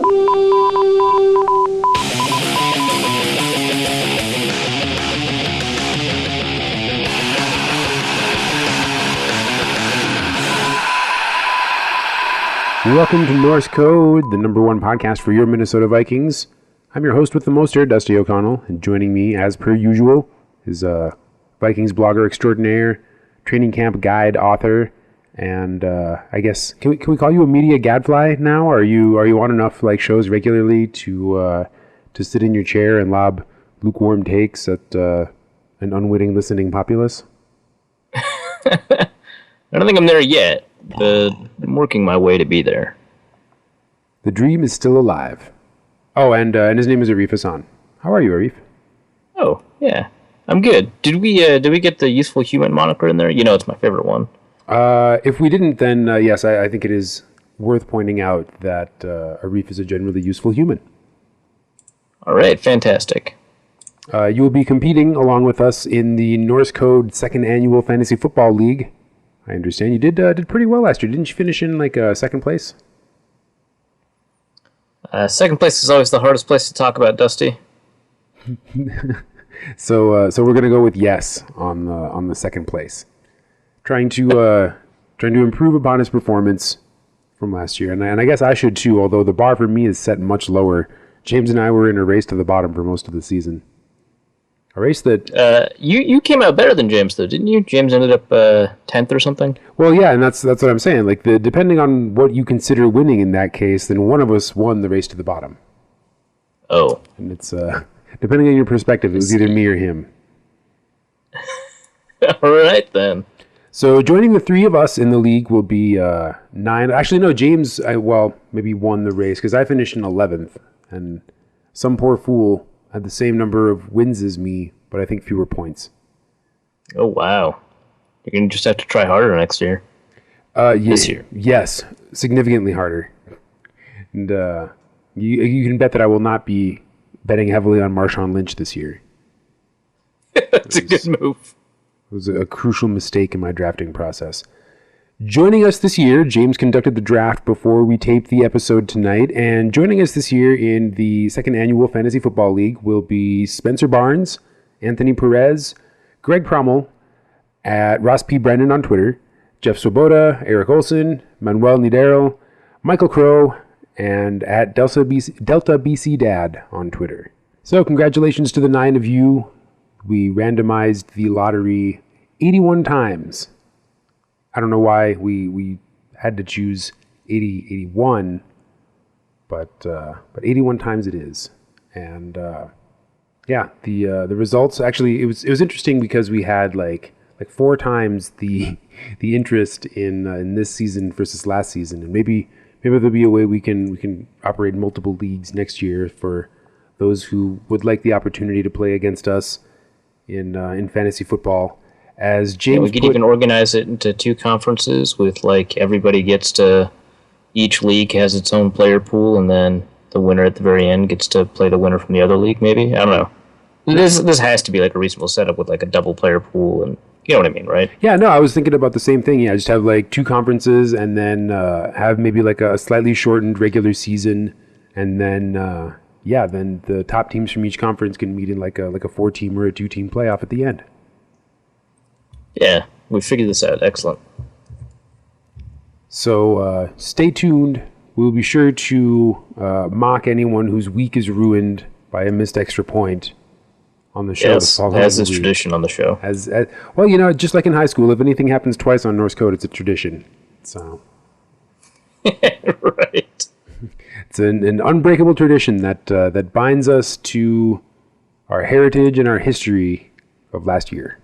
Welcome to Norse Code, the number one podcast for your Minnesota Vikings. I'm your host with the most here, Dusty O'Connell, and joining me, as per usual, is Vikings blogger extraordinaire, training camp guide author, and I guess can we call you a media gadfly now? Are you on enough shows regularly to sit in your chair and lob lukewarm takes at an unwitting listening populace? I don't think I'm there yet, but I'm working my way to be there. The dream is still alive. Oh, and his name is Arif Hassan. How are you, Arif? Oh, yeah. I'm good. Did we get the useful human moniker in there? You know it's my favorite one. If we didn't, then yes, I think it is worth pointing out that Arif is a generally useful human. All right, fantastic. You will be competing along with us in the Norse Code Second Annual Fantasy Football League. I understand you did pretty well last year. Didn't you finish in second place? Second place is always the hardest place to talk about, Dusty. So we're gonna go with yes on the second place, trying to improve upon his performance from last year, and I guess I should too. Although the bar for me is set much lower. James and I were in a race to the bottom for most of the season. A race that you came out better than James though, didn't you? James ended up 10th or something. Well, yeah, and that's what I'm saying. Depending on what you consider winning in that case, then one of us won the race to the bottom. Oh, and it's depending on your perspective, it was either me or him. All right then. So joining the three of us in the league will be 9. Actually, no, James. Maybe won the race because I finished in 11th, and some poor fool had the same number of wins as me, but I think fewer points. Oh, wow. You're going to just have to try harder next year. This year. Yes, significantly harder. And you can bet that I will not be betting heavily on Marshawn Lynch this year. That's a good move. It was a crucial mistake in my drafting process. Joining us this year, James conducted the draft before we taped the episode tonight, and joining us this year in the Second Annual Fantasy Football League will be Spencer Barnes, Anthony Perez, Greg Prommel, at Ross P. Brennan on Twitter, Jeff Swoboda, Eric Olson, Manuel Nidarel, Michael Crow, and at Delta BC Dad on Twitter. So congratulations to the 9 of you. We randomized the lottery 81 times. I don't know why we had to choose 81, but 81 times it is. And the results actually it was interesting because we had like 4 times the interest in this season versus last season, and maybe there'll be a way we can operate multiple leagues next year for those who would like the opportunity to play against us in fantasy football. As James, we could even organize it into 2 conferences with everybody gets to, each league has its own player pool, and then the winner at the very end gets to play the winner from the other league. Maybe, I don't know. This has to be a reasonable setup with a double player pool, and you know what I mean, right? Yeah, no, I was thinking about the same thing. Yeah, just have 2 conferences, and then have maybe a slightly shortened regular season, and then then the top teams from each conference can meet in a 4-team or a 2-team playoff at the end. Yeah, we figured this out. Excellent. So stay tuned. We'll be sure to mock anyone whose week is ruined by a missed extra point on the show. Yes, as is tradition on the show. As well, just like in high school, if anything happens twice on Norse Code, it's a tradition. So, right. It's an unbreakable tradition that binds us to our heritage and our history of last year.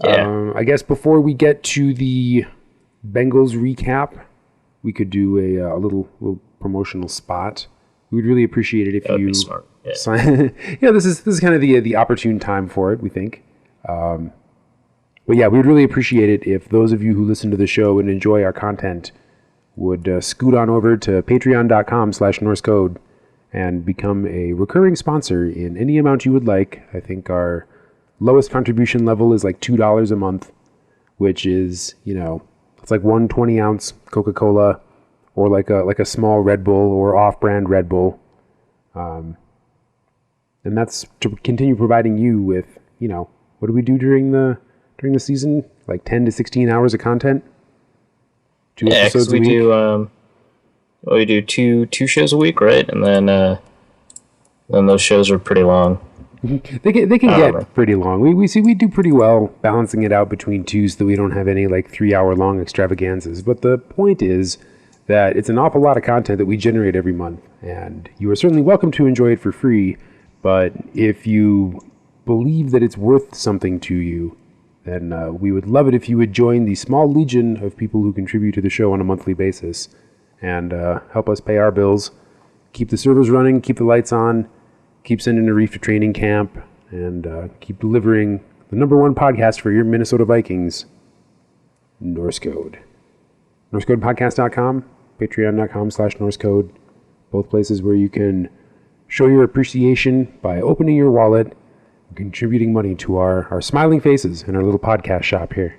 Yeah. I guess before we get to the Bengals recap, we could do a little promotional spot. We would really appreciate it if you be smart. Yeah. sign. This is kind of the opportune time for it, we think. But yeah, we'd really appreciate it if those of you who listen to the show and enjoy our content would scoot on over to patreon.com/NorseCode and become a recurring sponsor in any amount you would like. I think our lowest contribution level is $2 a month, which is, it's 1 20-ounce Coca-Cola or like a small Red Bull or off-brand Red Bull. And that's to continue providing you with, what do we do during the season? Like 10 to 16 hours of content? 2 episodes a week? We do two shows a week, right? And then those shows are pretty long. They can get pretty long. We do pretty well balancing it out between two so that we don't have any like 3-hour long extravaganzas. But the point is that it's an awful lot of content that we generate every month, and you are certainly welcome to enjoy it for free. But if you believe that it's worth something to you, then we would love it if you would join the small legion of people who contribute to the show on a monthly basis and help us pay our bills, keep the servers running, keep the lights on, keep sending Arif to training camp, and keep delivering the #1 podcast for your Minnesota Vikings, Norse Code. NorseCodePodcast.com, Patreon.com/NorseCode, both places where you can show your appreciation by opening your wallet and contributing money to our smiling faces in our little podcast shop here.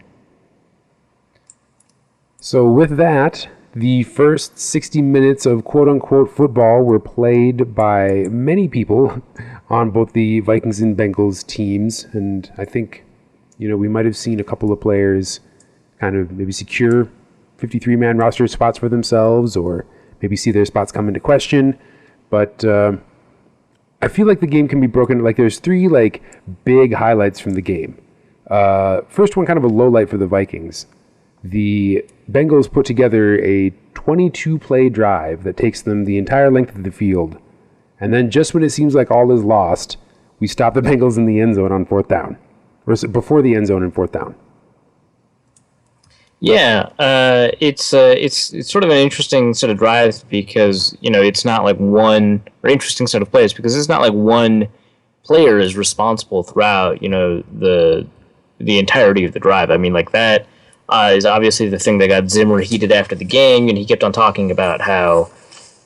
So with that, the first 60 minutes of quote-unquote football were played by many people on both the Vikings and Bengals teams, and I think, we might have seen a couple of players kind of maybe secure 53-man roster spots for themselves, or maybe see their spots come into question, but I feel like the game can be broken. Like there's 3 like big highlights from the game. First one, kind of a low light for the Vikings. The Bengals put together a 22-play drive that takes them the entire length of the field. And then just when it seems like all is lost, we stop the Bengals in the end zone on 4th down. Or before the end zone in 4th down. Yeah, it's sort of an interesting set of drives because, it's not like one, or interesting set of plays because it's not like one player is responsible throughout, the entirety of the drive. I mean, like that is obviously the thing that got Zimmer heated after the game, and he kept on talking about how,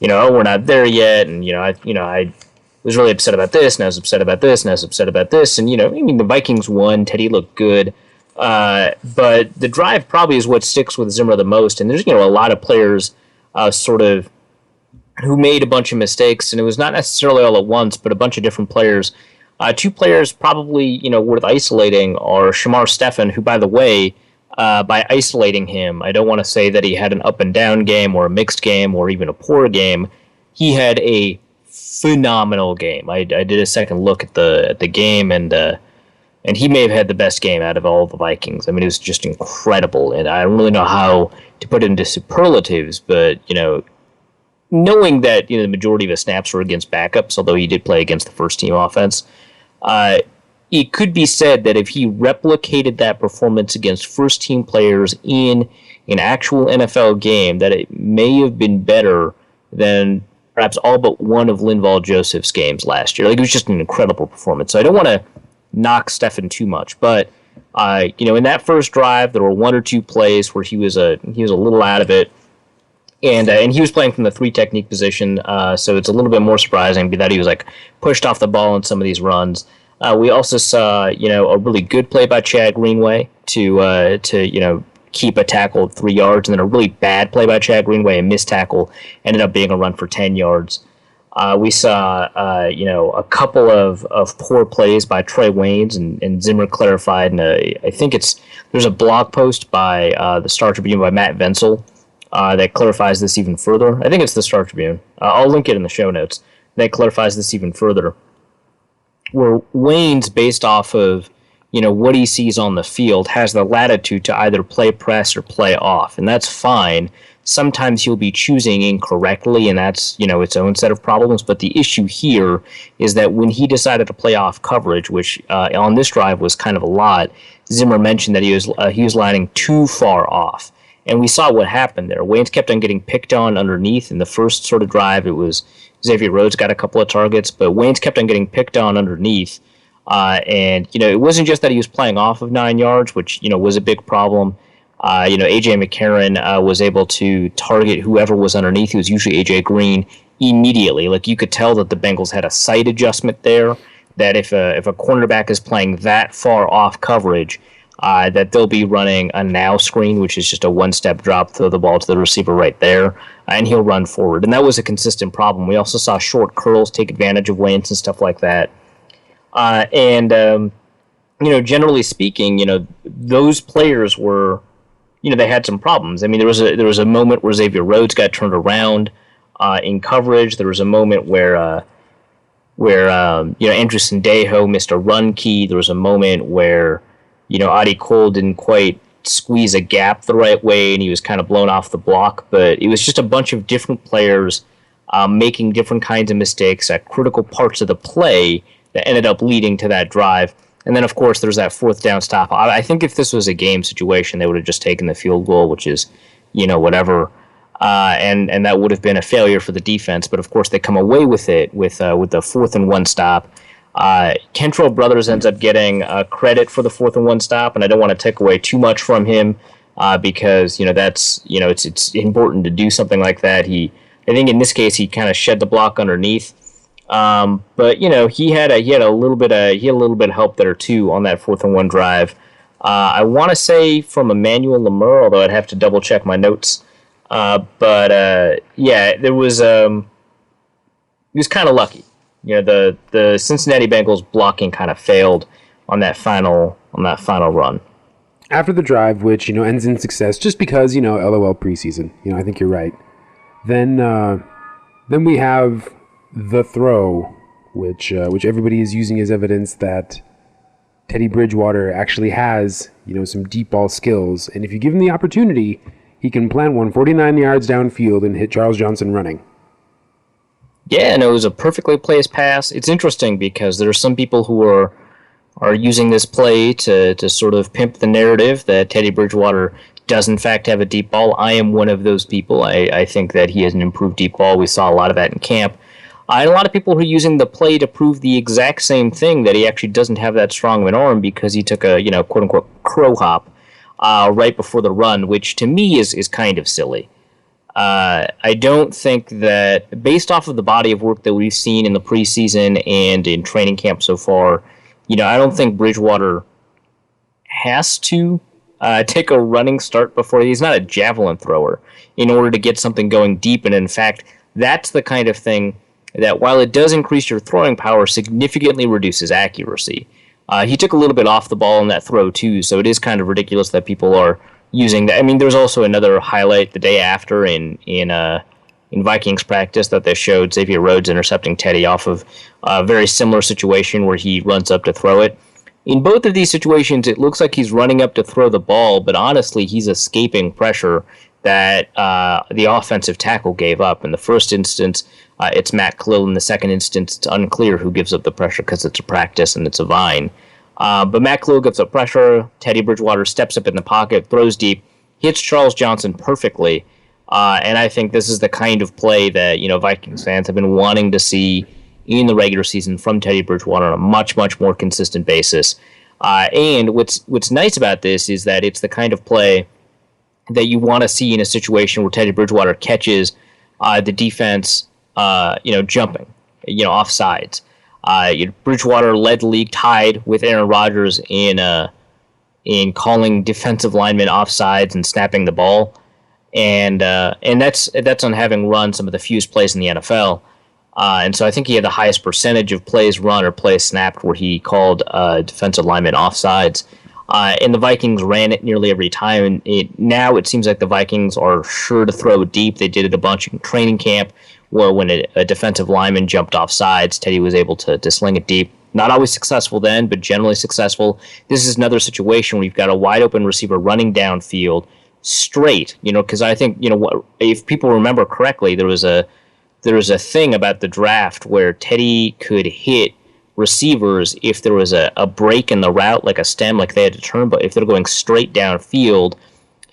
we're not there yet, and, I was really upset about this, and I was upset about this, and I was upset about this, and, the Vikings won, Teddy looked good. But the drive probably is what sticks with Zimmer the most. And there's, a lot of players who made a bunch of mistakes. And it was not necessarily all at once, but a bunch of different players. 2 players probably, worth isolating are Shamar Stephen, who, by the way, by isolating him, I don't want to say that he had an up and down game or a mixed game or even a poor game. He had a phenomenal game. I did a second look at the game, and he may have had the best game out of all the Vikings. I mean, it was just incredible. And I don't really know how to put it into superlatives, but, knowing that, the majority of his snaps were against backups, although he did play against the first-team offense, it could be said that if he replicated that performance against first-team players in an actual NFL game, that it may have been better than perhaps all but one of Linval Joseph's games last year. Like, it was just an incredible performance. So I don't want to knock Stephen too much, but in that first drive there were 1 or 2 plays where he was a little out of it, and he was playing from the 3 technique position, so it's a little bit more surprising that he was like pushed off the ball in some of these runs. We also saw a really good play by Chad Greenway to keep a tackle at 3 yards, and then a really bad play by Chad Greenway, a missed tackle, ended up being a run for 10 yards. We saw, a couple of poor plays by Trey Waynes, and Zimmer clarified. And I think there's a blog post by the Star Tribune by Matt Venzel that clarifies this even further. I think it's the Star Tribune. I'll link it in the show notes. That clarifies this even further. Where Waynes, based off of what he sees on the field, has the latitude to either play press or play off, and that's fine. Sometimes he'll be choosing incorrectly, and that's, its own set of problems. But the issue here is that when he decided to play off coverage, which on this drive was kind of a lot, Zimmer mentioned that he was lining too far off. And we saw what happened there. Waynes kept on getting picked on underneath. In the first sort of drive, it was Xavier Rhodes got a couple of targets, but Waynes kept on getting picked on underneath. And, it wasn't just that he was playing off of 9 yards, which, was a big problem. A.J. McCarron was able to target whoever was underneath, who was usually A.J. Green, immediately. Like, you could tell that the Bengals had a sight adjustment there, that if a cornerback is playing that far off coverage, that they'll be running a now screen, which is just a one-step drop, throw the ball to the receiver right there, and he'll run forward. And that was a consistent problem. We also saw short curls take advantage of lanes and stuff like that. Generally speaking, those players were, they had some problems. I mean, there was a moment where Xavier Rhodes got turned around in coverage. There was a moment where Andrew Sendejo missed a run key. There was a moment where, Adi Cole didn't quite squeeze a gap the right way, and he was kind of blown off the block. But it was just a bunch of different players making different kinds of mistakes at critical parts of the play that ended up leading to that drive. And then, of course, there's that fourth down stop. I think if this was a game situation, they would have just taken the field goal, which is, whatever. And that would have been a failure for the defense. But, of course, they come away with it with the 4th and 1 stop. Kentrell Brothers ends up getting credit for the 4th and 1 stop, and I don't want to take away too much from him because, that's, it's important to do something like that. I think in this case, he kind of shed the block underneath. But he had a little bit of help there too on that 4th and 1 drive. I want to say from Emmanuel Lemur, although I'd have to double check my notes. There was he was kind of lucky. The Cincinnati Bengals blocking kind of failed on that final run. After the drive, which ends in success, just because LOL preseason. I think you're right. Then we have the throw, which everybody is using as evidence that Teddy Bridgewater actually has, some deep ball skills. And if you give him the opportunity, he can plant one 49 yards downfield and hit Charles Johnson running. Yeah, and it was a perfectly placed pass. It's interesting because there are some people who are using this play to sort of pimp the narrative that Teddy Bridgewater does in fact have a deep ball. I am one of those people. I think that he has an improved deep ball. We saw a lot of that in camp. And a lot of people who are using the play to prove the exact same thing, that he actually doesn't have that strong of an arm because he took a, quote-unquote crow hop right before the run, which to me is kind of silly. I don't think that, based off of the body of work that we've seen in the preseason and in training camp so far, I don't think Bridgewater has to take a running start before. He's not a javelin thrower in order to get something going deep. And in fact, that's the kind of thing that, while it does increase your throwing power, significantly reduces accuracy. He took a little bit off the ball in that throw, too, so it is kind of ridiculous that people are using that. I mean, there's also another highlight the day after in Vikings practice that they showed Xavier Rhodes intercepting Teddy off of a very similar situation where he runs up to throw it. In both of these situations, it looks like he's running up to throw the ball, but honestly, he's escaping pressure that the offensive tackle gave up. In the first instance, it's Matt Khalil. In the second instance, it's unclear who gives up the pressure because it's a practice and it's a vine. But Matt Khalil gives up pressure. Teddy Bridgewater steps up in the pocket, throws deep, hits Charles Johnson perfectly. And I think this is the kind of play that Vikings fans have been wanting to see in the regular season from Teddy Bridgewater on a much, much more consistent basis. And what's nice about this is that it's the kind of play that you want to see in a situation where Teddy Bridgewater catches the defense, jumping, off sides. Bridgewater led the league tied with Aaron Rodgers in calling defensive linemen offsides and snapping the ball, and that's on having run some of the fewest plays in the NFL. And so I think he had the highest percentage of plays run or plays snapped where he called defensive linemen offsides. And the Vikings ran it nearly every time. And now it seems like the Vikings are sure to throw it deep. They did it a bunch in training camp, where when a defensive lineman jumped off sides, Teddy was able to sling it deep. Not always successful then, but generally successful. This is another situation where you've got a wide open receiver running downfield straight. Because I think if people remember correctly, there was a thing about the draft where Teddy could hit receivers if there was a break in the route, like a stem, like they had to turn, but if they're going straight downfield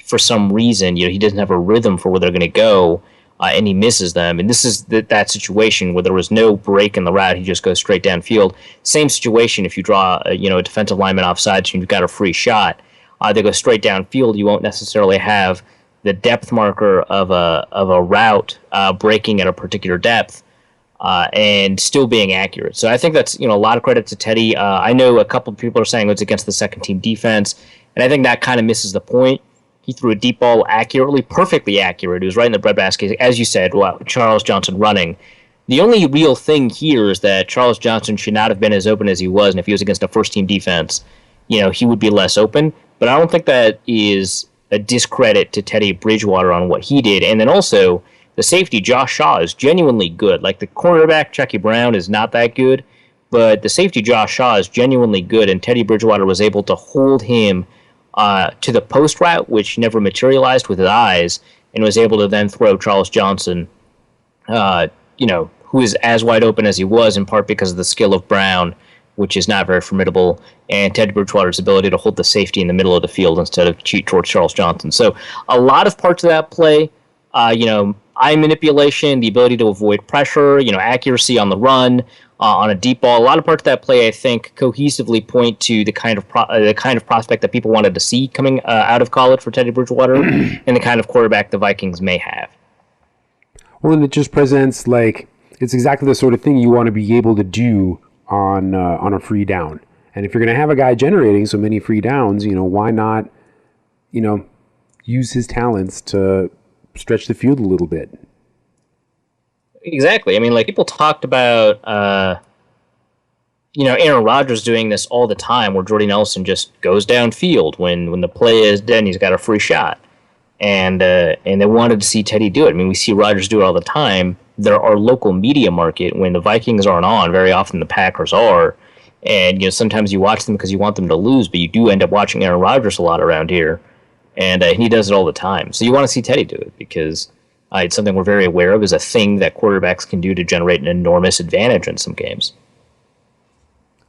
for some reason, he doesn't have a rhythm for where they're going to go, and he misses them. And this is that situation where there was no break in the route, he just goes straight downfield. Same situation if you draw a defensive lineman off sides and you've got a free shot. They go straight downfield, you won't necessarily have the depth marker of a route breaking at a particular depth, and still being accurate. So I think that's a lot of credit to Teddy. I know a couple of people are saying it's against the second team defense, And I think that kind of misses the point. He threw a deep ball accurately, perfectly accurate. It was right in the breadbasket. As you said, well, Charles Johnson running. The only real thing here is that Charles Johnson should not have been as open as he was, and if he was against a first-team defense, he would be less open. But I don't think that is a discredit to Teddy Bridgewater on what he did. And then also, the safety, Josh Shaw, is genuinely good. Like, the cornerback, Chucky Brown, is not that good, but the safety, Josh Shaw, is genuinely good, and Teddy Bridgewater was able to hold him to the post route, which never materialized with his eyes, and was able to then throw Charles Johnson, who is as wide open as he was, in part because of the skill of Brown, which is not very formidable, and Teddy Bridgewater's ability to hold the safety in the middle of the field instead of cheat towards Charles Johnson. So a lot of parts of that play, eye manipulation, the ability to avoid pressure, accuracy on the run, on a deep ball. A lot of parts of that play, I think, cohesively point to the kind of prospect that people wanted to see coming out of college for Teddy Bridgewater, and the kind of quarterback the Vikings may have. Well, and it just presents it's exactly the sort of thing you want to be able to do on a free down. And if you're going to have a guy generating so many free downs, why not, use his talents to stretch the field a little bit? Exactly. I mean, people talked about, Aaron Rodgers doing this all the time, where Jordy Nelson just goes downfield when the play is dead and he's got a free shot. And they wanted to see Teddy do it. I mean, we see Rodgers do it all the time. There are local media market when the Vikings aren't on. Very often the Packers are. And, sometimes you watch them because you want them to lose, but you do end up watching Aaron Rodgers a lot around here. And he does it all the time. So you want to see Teddy do it because it's something we're very aware of, is a thing that quarterbacks can do to generate an enormous advantage in some games.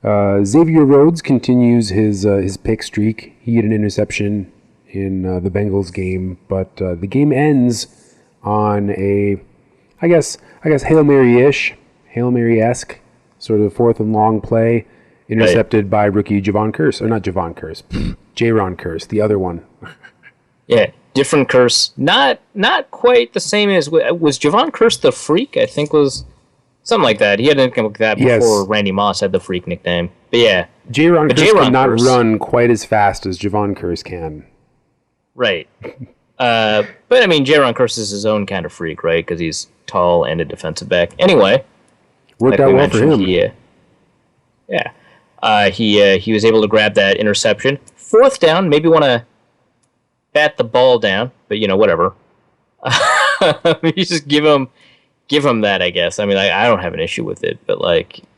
Xavier Rhodes continues his pick streak. He had an interception in the Bengals game, but the game ends on a, I guess Hail Mary-ish, Hail Mary-esque sort of fourth and long play, intercepted by rookie Javon Curse, or not Javon Curse, Jaron Curse, the other one. Yeah, different Curse. Not quite the same as... Was Javon Curse the Freak? I think was something like that. He had a nickname like that before Randy Moss had the Freak nickname. But yeah. Jaron Curse cannot run quite as fast as Javon Curse can. Right. But, I mean, Jaron Curse is his own kind of freak, right? Because he's tall and a defensive back. Anyway. Worked out well for him. He was able to grab that interception. Fourth down, maybe want to bat the ball down, but whatever. You just give him that, I guess. I mean, I don't have an issue with it, but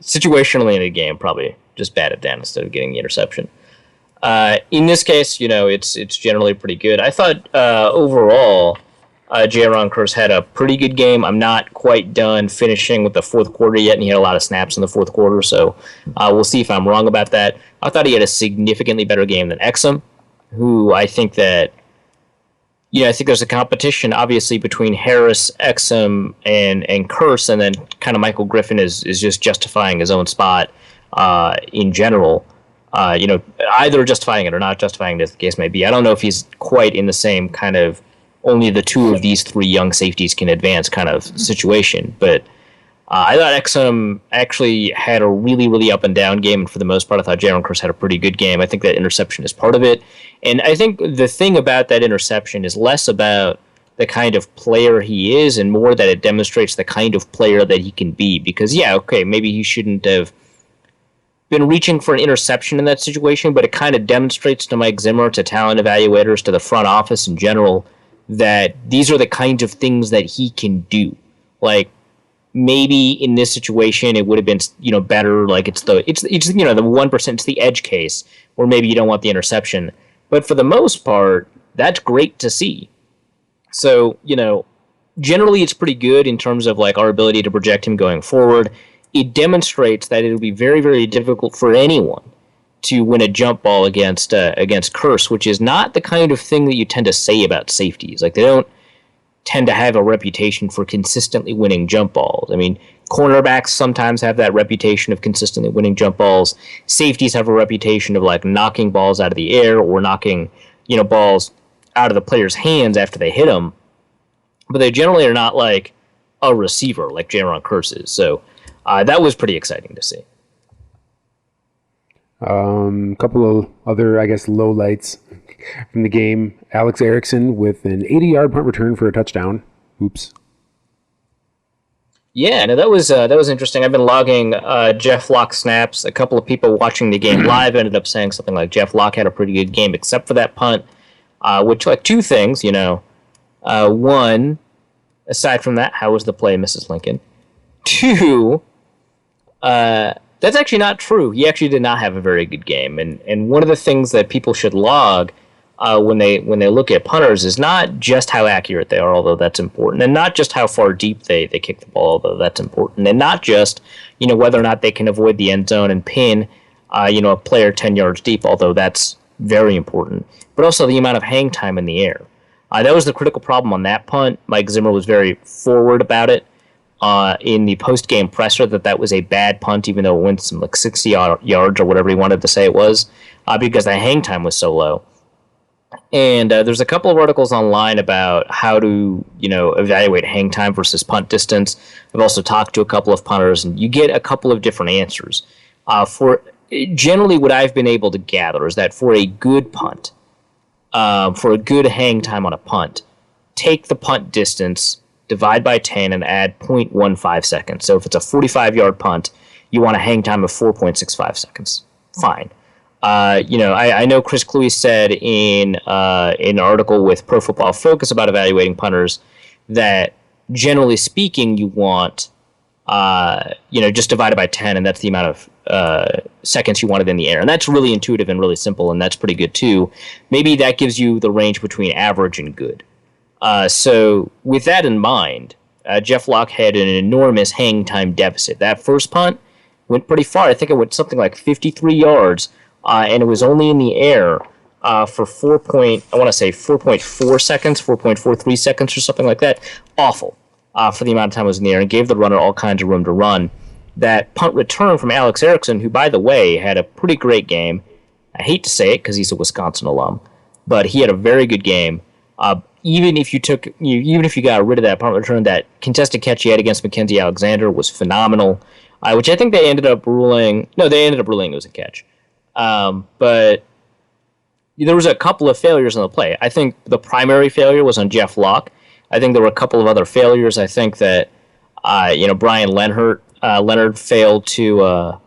situationally in a game, probably just bat it down instead of getting the interception. In this case, it's generally pretty good. I thought overall, Jaron Curse had a pretty good game. I'm not quite done finishing with the fourth quarter yet, and he had a lot of snaps in the fourth quarter, so we'll see if I'm wrong about that. I thought he had a significantly better game than Exum, who I think that, I think there's a competition, obviously, between Harris, Exum, and Curse, and then kind of Michael Griffin is just justifying his own spot in general. Either justifying it or not justifying it, as the case may be. I don't know if he's quite in the same kind of only the two of these three young safeties can advance kind of situation. But I thought Exum actually had a really, really up and down game. And for the most part, I thought Jaron Curse had a pretty good game. I think that interception is part of it. And I think the thing about that interception is less about the kind of player he is and more that it demonstrates the kind of player that he can be. Because, maybe he shouldn't have been reaching for an interception in that situation, but it kind of demonstrates to Mike Zimmer, to talent evaluators, to the front office in general, that these are the kinds of things that he can do. Maybe in this situation it would have been, better. It's the 1%, it's the edge case where maybe you don't want the interception. But for the most part, that's great to see. So, generally it's pretty good in terms of our ability to project him going forward. It demonstrates that it'll be very, very difficult for anyone to win a jump ball against Curse, which is not the kind of thing that you tend to say about safeties. They don't tend to have a reputation for consistently winning jump balls. I mean, cornerbacks sometimes have that reputation of consistently winning jump balls. Safeties have a reputation of knocking balls out of the air or knocking, balls out of the player's hands after they hit them. But they generally are not a receiver like Jaron Curse is. So that was pretty exciting to see. A couple of other, I guess, low lights from the game. Alex Erickson with an 80-yard punt return for a touchdown. Oops. Yeah, no, that was interesting. I've been logging Jeff Locke snaps. A couple of people watching the game live ended up saying something like Jeff Locke had a pretty good game, except for that punt. Which, like, two things, one, aside from that, how was the play, Mrs. Lincoln? Two, that's actually not true. He actually did not have a very good game, and one of the things that people should log when they look at punters is not just how accurate they are, although that's important, and not just how far deep they kick the ball, although that's important, and not just whether or not they can avoid the end zone and pin a player 10 yards deep, although that's very important, but also the amount of hang time in the air. That was the critical problem on that punt. Mike Zimmer was very forward about it in the post-game presser that was a bad punt, even though it went some 60 yards or whatever he wanted to say it was, because the hang time was so low. And there's a couple of articles online about how to, evaluate hang time versus punt distance. I've also talked to a couple of punters, and you get a couple of different answers. Generally, what I've been able to gather is that for a good punt, for a good hang time on a punt, take the punt distance, divide by 10, and add 0.15 seconds. So if it's a 45-yard punt, you want a hang time of 4.65 seconds. Fine. I know Chris Cluey said in an article with Pro Football Focus about evaluating punters that, generally speaking, you want, just divided by 10, and that's the amount of seconds you wanted in the air. And that's really intuitive and really simple, and that's pretty good, too. Maybe that gives you the range between average and good. So with that in mind, Jeff Locke had an enormous hang time deficit. That first punt went pretty far. I think it went something like 53 yards, and it was only in the air for 4.4 seconds, 4.43 seconds or something like that. Awful for the amount of time it was in the air, and gave the runner all kinds of room to run. That punt return from Alex Erickson, who, by the way, had a pretty great game. I hate to say it because he's a Wisconsin alum, but he had a very good game. Even if you got rid of that punt return, that contested catch he had against Mackenzie Alexander was phenomenal, which I think they ended up ruling. No, they ended up ruling it was a catch. But there was a couple of failures on the play. I think the primary failure was on Jeff Locke. I think there were a couple of other failures. I think that Brian Leonard failed to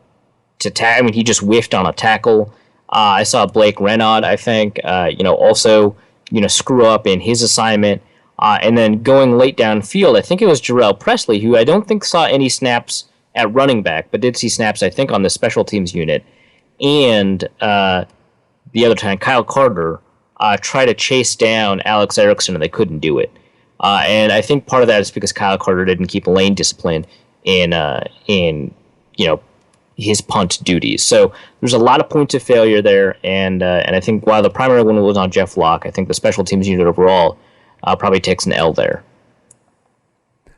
tackle. I mean, he just whiffed on a tackle. I saw Blake Renaud, I think, also screw up in his assignment. And then going late downfield, I think it was Jarrell Presley, who I don't think saw any snaps at running back, but did see snaps, I think, on the special teams unit. And the other time, Kyle Carter tried to chase down Alex Erickson, and they couldn't do it. And I think part of that is because Kyle Carter didn't keep lane discipline in his punt duties. So there's a lot of points of failure there, and I think while the primary one was on Jeff Locke, I think the special teams unit overall probably takes an L there.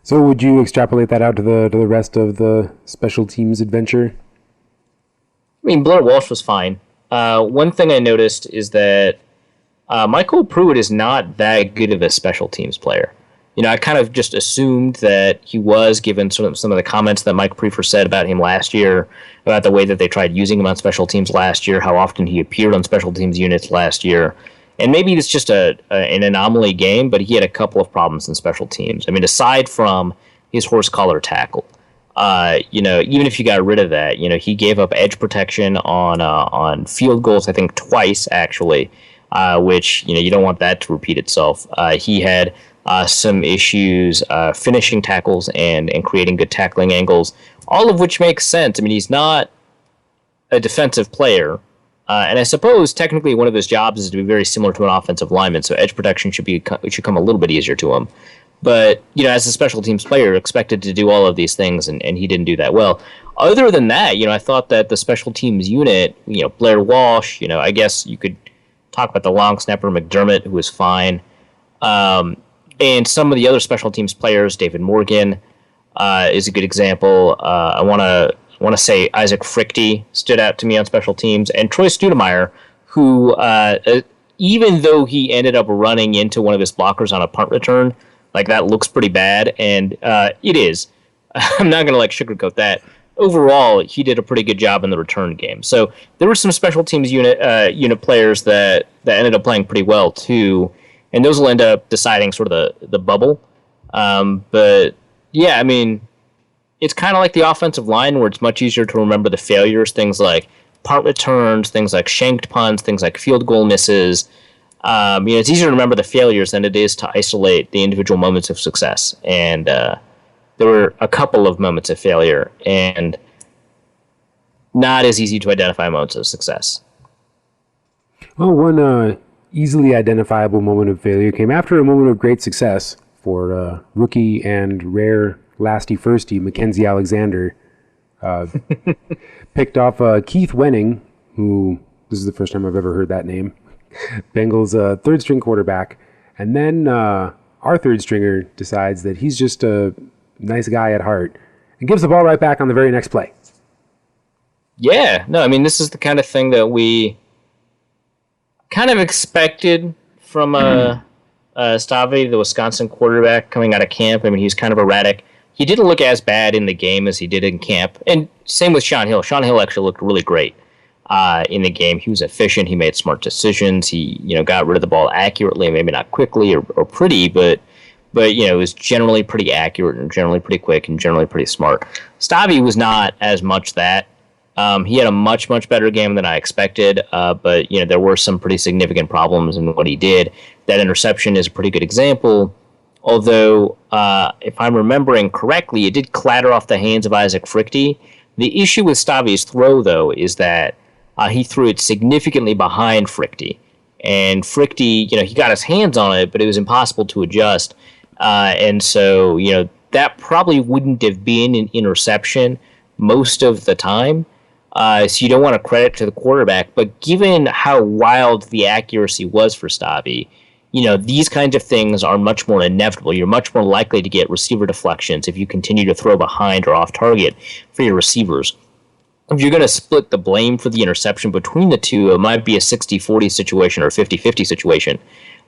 So would you extrapolate that out to the rest of the special teams adventure? I mean, Blair Walsh was fine. One thing I noticed is that Michael Pruitt is not that good of a special teams player. I kind of just assumed that he was, given some of the comments that Mike Prefer said about him last year, about the way that they tried using him on special teams last year, how often he appeared on special teams units last year. And maybe it's just an anomaly game, but he had a couple of problems in special teams. I mean, aside from his horse collar tackle, even if you got rid of that, he gave up edge protection on field goals, I think twice, actually, which, you don't want that to repeat itself. He had some issues finishing tackles and creating good tackling angles, all of which makes sense. I mean, he's not a defensive player, and I suppose technically one of his jobs is to be very similar to an offensive lineman, so edge protection should come a little bit easier to him. But, as a special teams player, expected to do all of these things, and he didn't do that well. Other than that, I thought that the special teams unit, Blair Walsh, I guess you could talk about the long snapper McDermott, who was fine. And some of the other special teams players, David Morgan is a good example. I want to say Isaac Frichte stood out to me on special teams, and Troy Studemeyer, who even though he ended up running into one of his blockers on a punt return, like that looks pretty bad, and it is. I'm not going to sugarcoat that. overall, he did a pretty good job in the return game. So there were some special teams unit players that ended up playing pretty well too, and those will end up deciding sort of the bubble. But yeah, I mean, it's kind of like the offensive line where it's much easier to remember the failures, things like punt returns, things like shanked punts, things like field goal misses. It's easier to remember the failures than it is to isolate the individual moments of success. And there were a couple of moments of failure, and not as easy to identify moments of success. Well, one easily identifiable moment of failure came after a moment of great success for rookie and rare lasty firstie Mackenzie Alexander. Picked off Keith Wenning, who, this is the first time I've ever heard that name, Bengals third string quarterback. And then our third stringer decides that he's just a nice guy at heart and gives the ball right back on the very next play. Yeah, no, I mean, this is the kind of thing that we kind of expected from Stavi, the Wisconsin quarterback coming out of camp. I mean, he's kind of erratic. He didn't look as bad in the game as he did in camp. And same with Sean Hill. Sean Hill actually looked really great in the game. He was efficient. He made smart decisions. He, got rid of the ball accurately, maybe not quickly or pretty, but it was generally pretty accurate and generally pretty quick and generally pretty smart. Stavi was not as much that. He had a much, much better game than I expected, but there were some pretty significant problems in what he did. That interception is a pretty good example, although if I'm remembering correctly, it did clatter off the hands of Isaac Frichte. The issue with Stavi's throw, though, is that he threw it significantly behind Frichte, and Frichte, he got his hands on it, but it was impossible to adjust, and so, that probably wouldn't have been an interception most of the time. So you don't want to credit to the quarterback, but given how wild the accuracy was for Stavi, these kinds of things are much more inevitable. You're much more likely to get receiver deflections if you continue to throw behind or off target for your receivers. If you're going to split the blame for the interception between the two, it might be a 60-40 situation or 50-50 situation.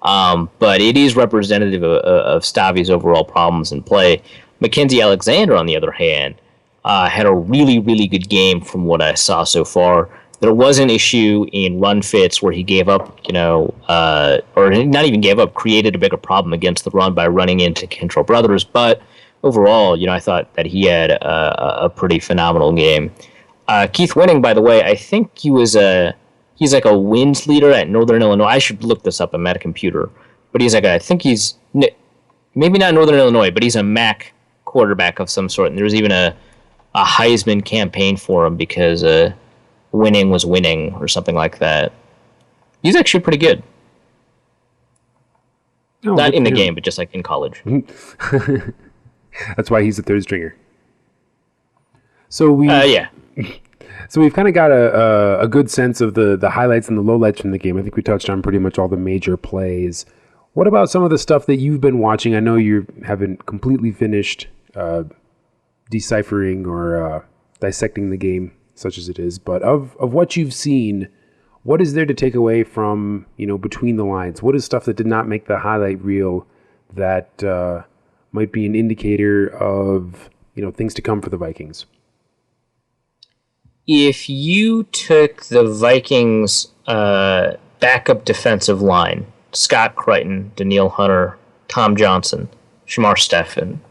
But it is representative of Stavi's overall problems in play. Mackenzie Alexander, on the other hand, had a really, really good game from what I saw so far. There was an issue in run fits where he gave up, or not even gave up, created a bigger problem against the run by running into Control Brothers. But overall, I thought that he had a pretty phenomenal game. Keith Wenning, by the way, I think he's like a wins leader at Northern Illinois. I should look this up. I'm at a computer. But I think he's, maybe not Northern Illinois, but he's a MAC quarterback of some sort. And there's even a Heisman campaign for him because Wenning was winning or something like that. He's actually pretty good. Oh, not in the game, but just like in college. That's why he's the third stringer. So yeah. So we've kind of got a good sense of the highlights and the lowlights from the game. I think we touched on pretty much all the major plays. What about some of the stuff that you've been watching? I know you haven't completely finished deciphering or dissecting the game, such as it is, but of what you've seen, what is there to take away from, between the lines? What is stuff that did not make the highlight reel that might be an indicator of, things to come for the Vikings? If you took the Vikings backup defensive line, Scott Crichton, Daniil Hunter, Tom Johnson, Shamar Stephen,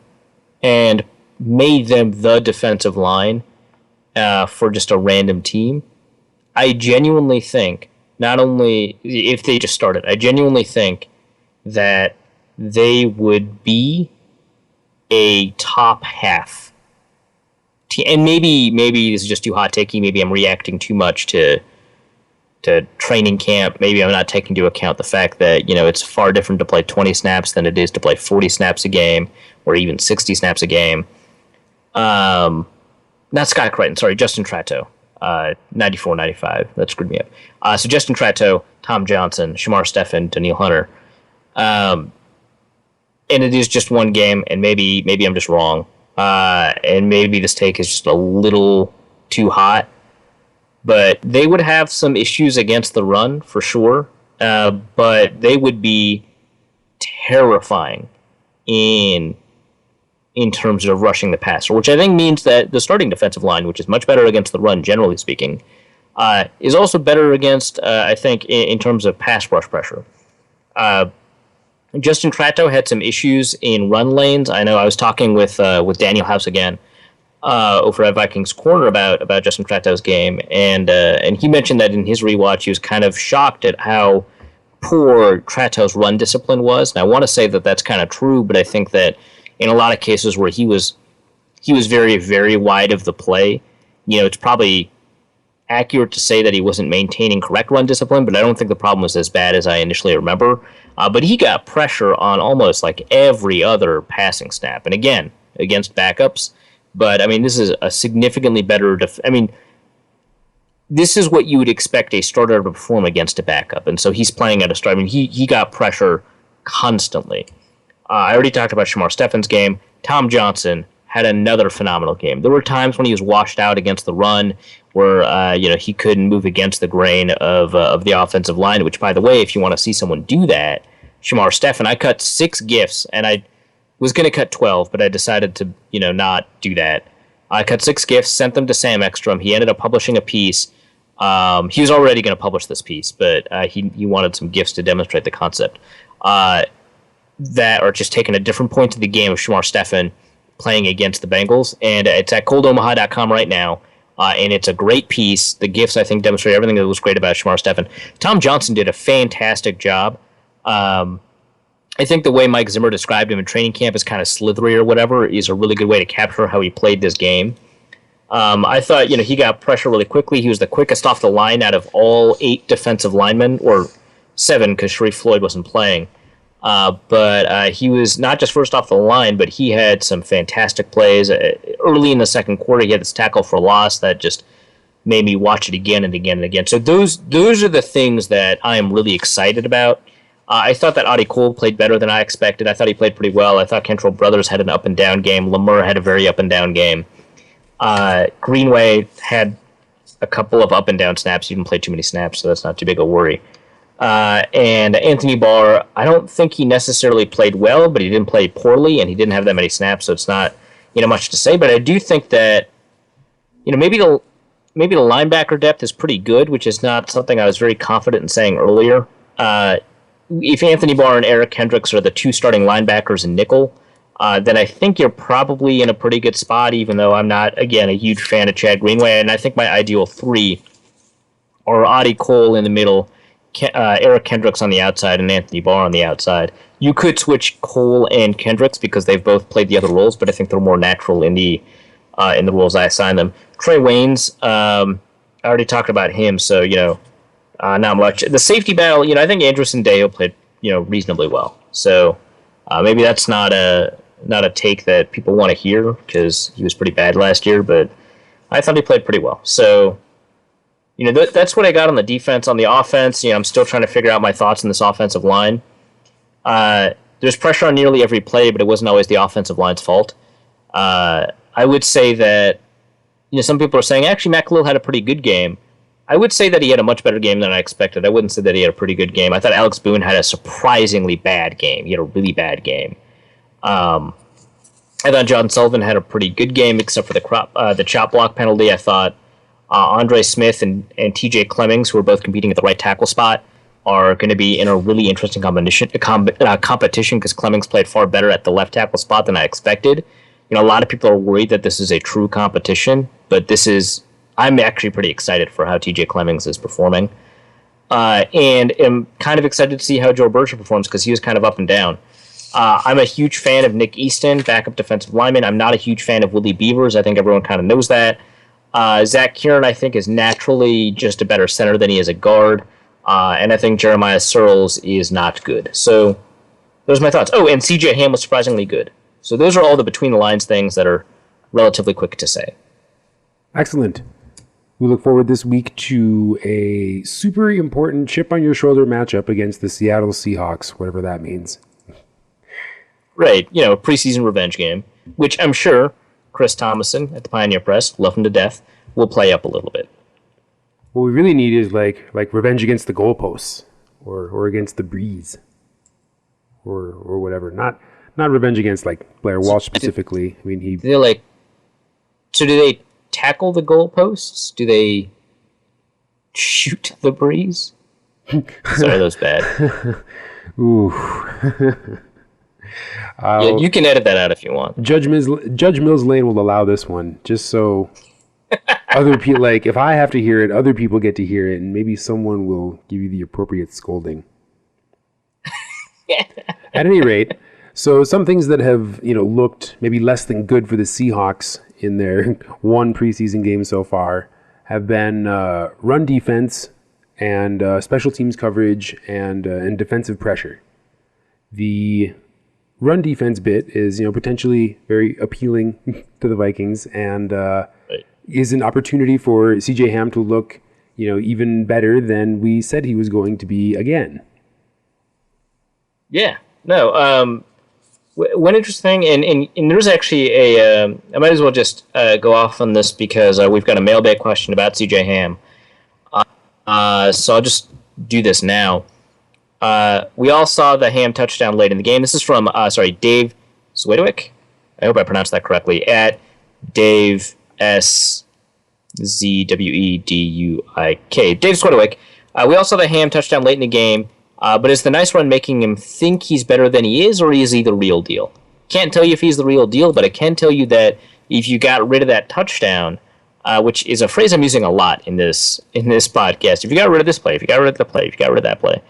and made them the defensive line for just a random team, I genuinely think, not only if they just started, I genuinely think that they would be a top half team. And maybe this is just too hot takey. Maybe I'm reacting too much to training camp. Maybe I'm not taking into account the fact that, it's far different to play 20 snaps than it is to play 40 snaps a game or even 60 snaps a game. Not Scott Crichton, sorry, Justin Tratto, 94-95. That screwed me up. So Justin Tratto, Tom Johnson, Shamar Stephen, Daniil Hunter. And it is just one game, and maybe I'm just wrong. And maybe this take is just a little too hot. But they would have some issues against the run, for sure. But they would be terrifying in in terms of rushing the passer, which I think means that the starting defensive line, which is much better against the run, generally speaking, is also better against, I think, in terms of pass rush pressure. Justin Tratto had some issues in run lanes. I know I was talking with Daniel House again over at Vikings Corner about Justin Tratto's game, and he mentioned that in his rewatch he was kind of shocked at how poor Tratto's run discipline was. And I want to say that that's kind of true, but I think that in a lot of cases where he was very, very wide of the play, it's probably accurate to say that he wasn't maintaining correct run discipline, but I don't think the problem was as bad as I initially remember. But he got pressure on almost like every other passing snap, and again, against backups. But, I mean, this is a significantly better... this is what you would expect a starter to perform against a backup, and so he's playing at a start. I mean, he got pressure constantly. I already talked about Shamar Stephen's game. Tom Johnson had another phenomenal game. There were times when he was washed out against the run where he couldn't move against the grain of the offensive line, which, by the way, if you want to see someone do that, Shamar Stephen, I cut 6 GIFs, and I was going to cut 12, but I decided to not do that. I cut 6 GIFs, sent them to Sam Ekstrom. He ended up publishing a piece. He was already going to publish this piece, but he wanted some GIFs to demonstrate the concept. That are just taking a different point to the game of Shamar Stephen playing against the Bengals, and it's at coldomaha.com right now, and it's a great piece. The GIFs, I think, demonstrate everything that was great about Shamar Stephen. Tom Johnson did a fantastic job. I think the way Mike Zimmer described him in training camp as kind of slithery or whatever is a really good way to capture how he played this game. I thought, he got pressure really quickly. He was the quickest off the line out of all 8 defensive linemen, or 7 because Sharif Floyd wasn't playing. But he was not just first off the line, but he had some fantastic plays. Early in the second quarter, he had this tackle for loss that just made me watch it again and again and again. So those are the things that I am really excited about. I thought that Audie Cole played better than I expected. I thought he played pretty well. I thought Kentrell Brothers had an up-and-down game. Lemur had a very up-and-down game. Greenway had a couple of up-and-down snaps. He didn't play too many snaps, so that's not too big a worry. And Anthony Barr, I don't think he necessarily played well, but he didn't play poorly, and he didn't have that many snaps, so it's not much to say. But I do think that maybe the linebacker depth is pretty good, which is not something I was very confident in saying earlier. If Anthony Barr and Eric Kendricks are the 2 starting linebackers in nickel, then I think you're probably in a pretty good spot, even though I'm not, again, a huge fan of Chad Greenway. And I think my ideal 3 are Audie Cole in the middle, Eric Kendricks on the outside, and Anthony Barr on the outside. You could switch Cole and Kendricks because they've both played the other roles, but I think they're more natural in the roles I assign them. Trey Waynes, I already talked about him, so, not much. The safety battle, I think Andrew Sendejo played, reasonably well. So maybe that's not a take that people want to hear because he was pretty bad last year, but I thought he played pretty well. So, that's what I got on the defense. On the offense, I'm still trying to figure out my thoughts on this offensive line. There's pressure on nearly every play, but it wasn't always the offensive line's fault. I would say that, some people are saying, actually, Matt Khalil had a pretty good game. I would say that he had a much better game than I expected. I wouldn't say that he had a pretty good game. I thought Alex Boone had a surprisingly bad game. He had a really bad game. I thought John Sullivan had a pretty good game, except for the chop block penalty. I thought Andre Smith and TJ Clemmings, who are both competing at the right tackle spot, are going to be in a really interesting competition because Clemmings played far better at the left tackle spot than I expected. A lot of people are worried that this is a true competition, but I'm actually pretty excited for how TJ Clemmings is performing. And am kind of excited to see how Joe Berger performs because he was kind of up and down. I'm a huge fan of Nick Easton, backup defensive lineman. I'm not a huge fan of Willie Beavers. I think everyone kind of knows that. Zach Kieran, I think, is naturally just a better center than he is a guard. And I think Jeremiah Searles is not good. So those are my thoughts. Oh, and CJ Ham was surprisingly good. So those are all the between-the-lines things that are relatively quick to say. Excellent. We look forward this week to a super important chip-on-your-shoulder matchup against the Seattle Seahawks, whatever that means. Right, preseason revenge game, which I'm sure Chris Thomason at the Pioneer Press, love him to death, will play up a little bit. What we really need is like revenge against the goalposts or against the breeze or whatever. Not not revenge against like Blair Walsh specifically. I mean, they're like. So do they tackle the goalposts? Do they shoot the breeze? Sorry, that was bad. Ooh. Yeah, you can edit that out if you want. Judge Mills Lane will allow this one, just so other people, like, if I have to hear it, other people get to hear it, and maybe someone will give you the appropriate scolding. At any rate, so some things that have, looked maybe less than good for the Seahawks in their one preseason game so far have been run defense and special teams coverage and defensive pressure. The run defense bit is, potentially very appealing to the Vikings and is an opportunity for CJ Ham to look, even better than we said he was going to be again. Yeah, no. One interesting, and there's actually I might as well just go off on this because we've got a mailbag question about CJ Ham. So I'll just do this now. We all saw the Ham touchdown late in the game. This is from, Dave Zwedwick. I hope I pronounced that correctly. At Dave SZWEDUIK. Dave Zwedwick. We all saw the Ham touchdown late in the game, but is the nice run making him think he's better than he is, or is he the real deal? Can't tell you if he's the real deal, but I can tell you that if you got rid of that touchdown, which is a phrase I'm using a lot in this podcast, if you got rid of this play, if you got rid of the play, if you got rid of that play,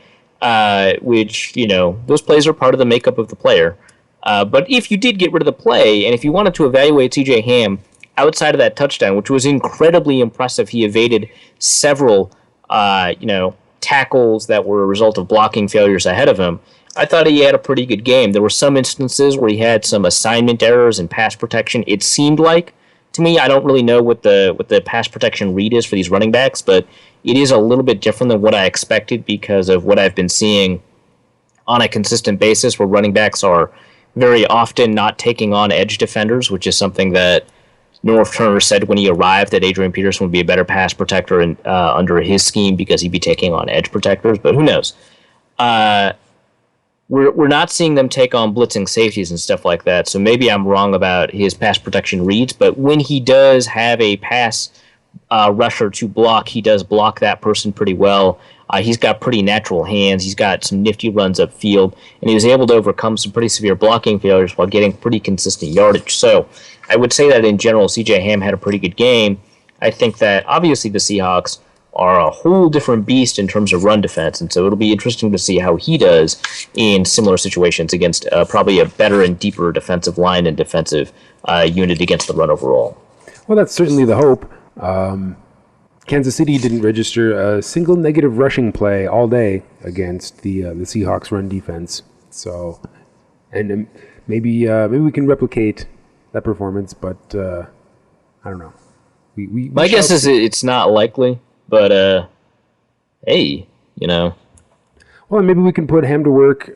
which, those plays are part of the makeup of the player. But if you did get rid of the play, and if you wanted to evaluate CJ Ham outside of that touchdown, which was incredibly impressive, he evaded several, tackles that were a result of blocking failures ahead of him. I thought he had a pretty good game. There were some instances where he had some assignment errors and pass protection. It seemed like, to me, I don't really know what the pass protection read is for these running backs, but it is a little bit different than what I expected because of what I've been seeing on a consistent basis, where running backs are very often not taking on edge defenders, which is something that Norv Turner said when he arrived that Adrian Peterson would be a better pass protector under his scheme because he'd be taking on edge protectors, but who knows? We're not seeing them take on blitzing safeties and stuff like that, so maybe I'm wrong about his pass protection reads, but when he does have a pass rusher to block, he does block that person pretty well. He's got pretty natural hands. He's got some nifty runs upfield, and he was able to overcome some pretty severe blocking failures while getting pretty consistent yardage. So I would say that in general, CJ Ham had a pretty good game. I think that obviously the Seahawks are a whole different beast in terms of run defense, and so it'll be interesting to see how he does in similar situations against probably a better and deeper defensive line and defensive unit against the run overall. Well, that's certainly the hope. Kansas City didn't register a single negative rushing play all day against the Seahawks run defense. So, and maybe we can replicate that performance, but I don't know. My guess is it's not likely, but hey, Well, maybe we can put Ham to work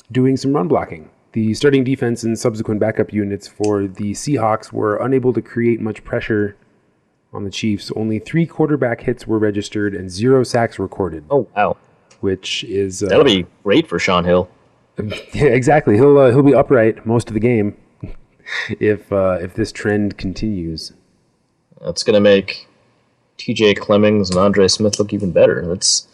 doing some run blocking. The starting defense and subsequent backup units for the Seahawks were unable to create much pressure on the Chiefs. Only 3 quarterback hits were registered and 0 sacks recorded. Oh, wow. Which is... that'll be great for Sean Hill. Yeah, exactly. He'll be upright most of the game if this trend continues. That's going to make TJ Clemmings and Andre Smith look even better. That's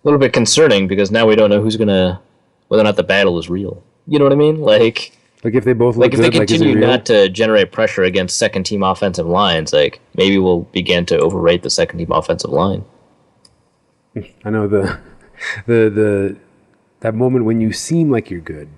a little bit concerning because now we don't know whether or not the battle is real. You know what I mean? Like if they both look if they continue not to generate pressure against second-team offensive lines, maybe we'll begin to overrate the second-team offensive line. I know the that moment when you seem like you're good.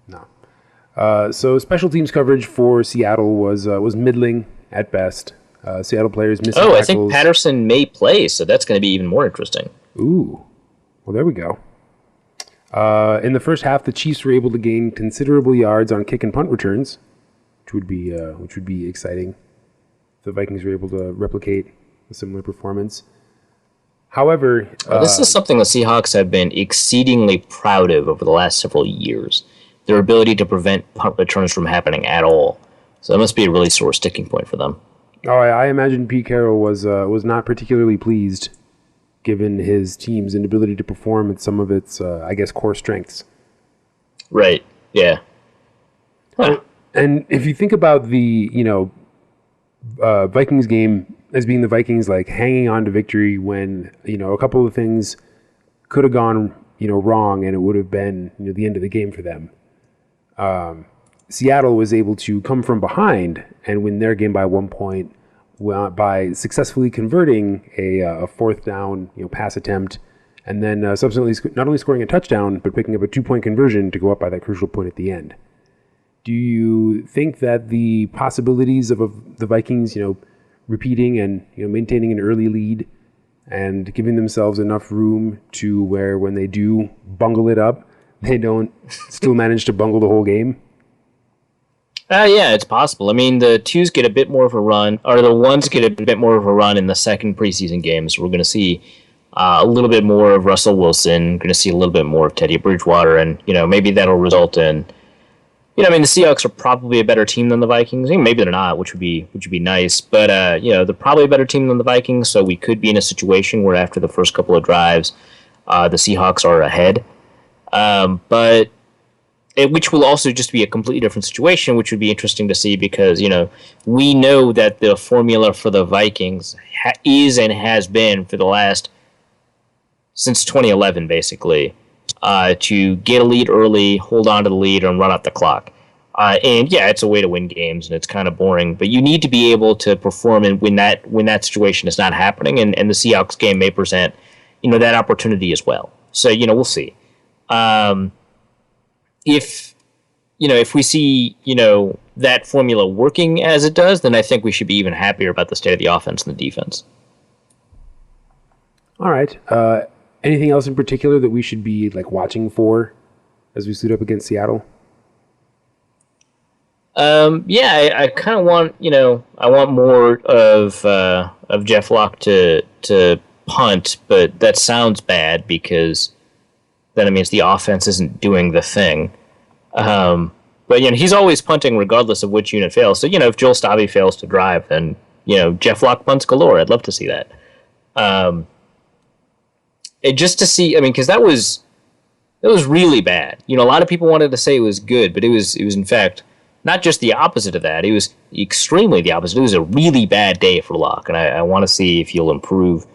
No. So special teams coverage for Seattle was middling at best. Seattle players missing tackles. I think Patterson may play, so that's going to be even more interesting. Ooh. Well, there we go. In the first half, the Chiefs were able to gain considerable yards on kick and punt returns, which would be exciting. The Vikings were able to replicate a similar performance. However, this is something the Seahawks have been exceedingly proud of over the last several years. Their ability to prevent punt returns from happening at all. So that must be a really sore sticking point for them. Oh, I imagine Pete Carroll was not particularly pleased given his team's inability to perform at some of its, core strengths. Right. Yeah. Huh. And if you think about the, Vikings game as being the Vikings, like hanging on to victory when, a couple of things could have gone, wrong, and it would have been, the end of the game for them. Seattle was able to come from behind and win their game by 1 point by successfully converting a fourth down, pass attempt, and then subsequently not only scoring a touchdown, but picking up a 2-point conversion to go up by that crucial point at the end. Do you think that the possibilities of the Vikings, repeating and maintaining an early lead and giving themselves enough room to where when they do bungle it up, they don't still manage to bungle the whole game? Yeah, it's possible. I mean, the twos get a bit more of a run, or the ones get a bit more of a run in the second preseason games. We're going to see a little bit more of Russell Wilson, going to see a little bit more of Teddy Bridgewater, and, maybe that'll result in, the Seahawks are probably a better team than the Vikings. Maybe they're not, which would be nice, but, they're probably a better team than the Vikings, so we could be in a situation where after the first couple of drives, the Seahawks are ahead. But which will also just be a completely different situation, which would be interesting to see because, we know that the formula for the Vikings is and has been for the last, since 2011, basically, to get a lead early, hold on to the lead, and run out the clock. And yeah, it's a way to win games, and it's kind of boring, but you need to be able to perform and when that situation is not happening, and the Seahawks game may present, that opportunity as well. So, we'll see. If we see, that formula working as it does, then I think we should be even happier about the state of the offense and the defense. All right. Anything else in particular that we should be watching for as we suit up against Seattle? Yeah, I kind of want, I want more of Jeff Locke to punt, but that sounds bad because then it means the offense isn't doing the thing. But he's always punting regardless of which unit fails. So if Joel Stabby fails to drive, then Jeff Locke punts galore. I'd love to see that. Just to see, because that was really bad. A lot of people wanted to say it was good, but it was in fact not just the opposite of that. It was extremely the opposite. It was a really bad day for Locke, and I want to see if he'll improve.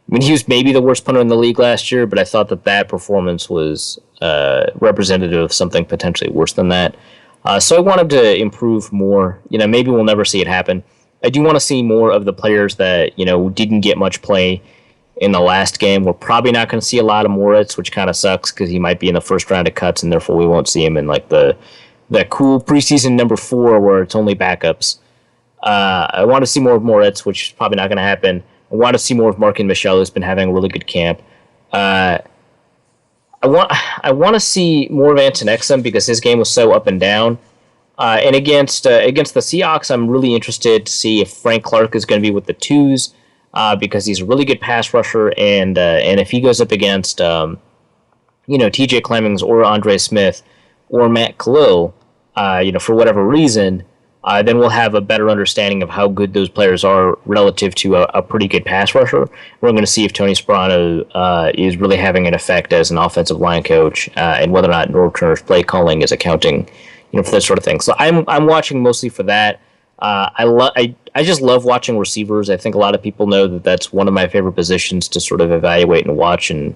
He was maybe the worst punter in the league last year, but I thought that performance was representative of something potentially worse than that. So I want him to improve more. Maybe we'll never see it happen. I do want to see more of the players that, didn't get much play in the last game. We're probably not going to see a lot of Moritz, which kind of sucks because he might be in the first round of cuts, and therefore we won't see him in that cool preseason number 4 where it's only backups. I want to see more of Moritz, which is probably not going to happen. I want to see more of Markin Michel, who's been having a really good camp. I want to see more of Anton Exum because his game was so up and down. And against the Seahawks, I'm really interested to see if Frank Clark is going to be with the twos because he's a really good pass rusher, and if he goes up against T.J. Clemmings or Andre Smith or Matt Khalil, for whatever reason. Then we'll have a better understanding of how good those players are relative to a pretty good pass rusher. We're going to see if Tony Sparano is really having an effect as an offensive line coach, and whether or not Norv Turner's play calling is accounting, for that sort of thing. So I'm watching mostly for that. I just love watching receivers. I think a lot of people know that that's one of my favorite positions to sort of evaluate and watch and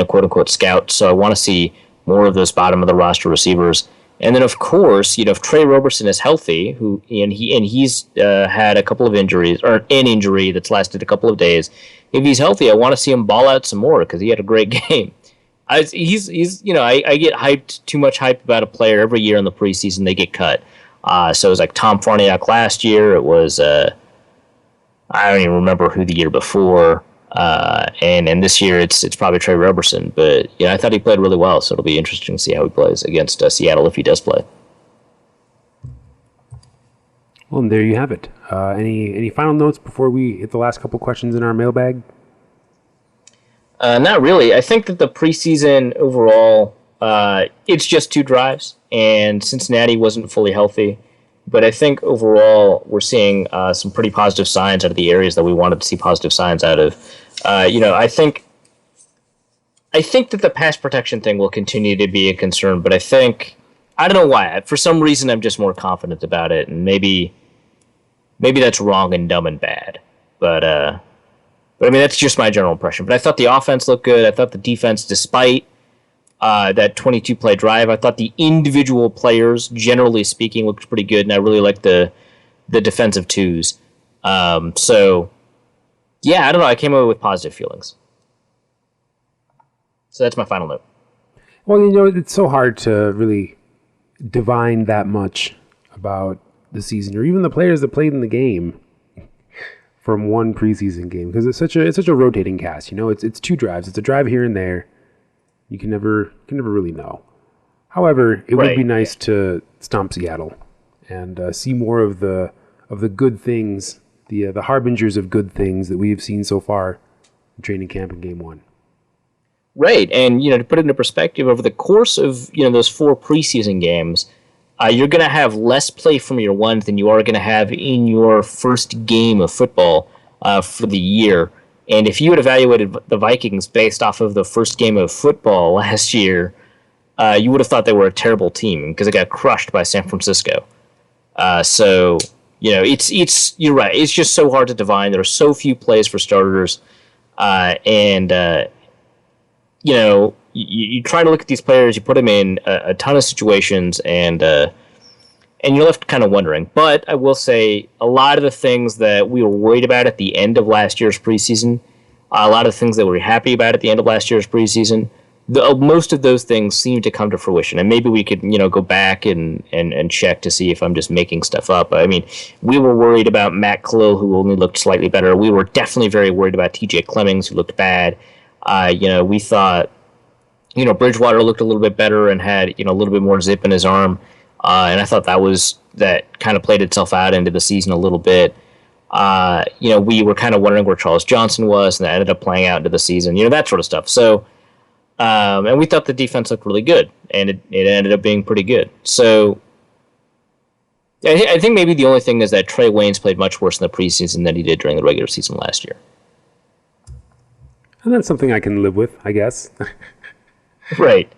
quote unquote scout. So I want to see more of those bottom of the roster receivers. And then, of course, if Trey Roberson is healthy, he's had a couple of injuries, or an injury that's lasted a couple of days. If he's healthy, I want to see him ball out some more because he had a great game. I get too much hype about a player every year in the preseason. They get cut. So it was like Tom Farniok last year. It was I don't even remember who the year before. And this year it's probably Trey Roberson, but I thought he played really well, so it'll be interesting to see how he plays against Seattle if he does play. Well, and there you have it. Any final notes before we hit the last couple questions in our mailbag? Not really. I think that the preseason overall, it's just 2 drives, and Cincinnati wasn't fully healthy. But I think overall we're seeing some pretty positive signs out of the areas that we wanted to see positive signs out of. I think that the pass protection thing will continue to be a concern, but I don't know why. For some reason, I'm just more confident about it, and maybe that's wrong and dumb and bad. But I mean, that's just my general impression. But I thought the offense looked good. I thought the defense, despite that 22-play drive, I thought the individual players, generally speaking, looked pretty good, and I really liked the defensive twos. So, yeah, I don't know. I came away with positive feelings. So that's my final note. Well, it's so hard to really divine that much about the season or even the players that played in the game from one preseason game, because it's such a rotating cast. It's two drives. It's a drive here and there. You can never really know. However, it would be nice to stomp Seattle and see more of the good things, the harbingers of good things that we have seen so far in training camp in game one. Right, and to put it into perspective, over the course of those 4 preseason games, you're going to have less play from your ones than you are going to have in your first game of football for the year. And if you had evaluated the Vikings based off of the first game of football last year, you would have thought they were a terrible team because it got crushed by San Francisco. So you're right. It's just so hard to divine. There are so few plays for starters, you try to look at these players, you put them in a ton of situations, and you're left kind of wondering. But I will say, a lot of the things that we were worried about at the end of last year's preseason, a lot of the things that we were happy about at the end of last year's preseason, most of those things seem to come to fruition. And maybe we could, go back and check to see if I'm just making stuff up. I mean, we were worried about Matt Khalil, who only looked slightly better. We were definitely very worried about TJ Clemmings, who looked bad. We thought, Bridgewater looked a little bit better and had, a little bit more zip in his arm. And I thought that kind of played itself out into the season a little bit. We were kind of wondering where Charles Johnson was, and that ended up playing out into the season, that sort of stuff. So, and we thought the defense looked really good, and it ended up being pretty good. So, I think maybe the only thing is that Trey Waynes played much worse in the preseason than he did during the regular season last year. And that's something I can live with, I guess. Right.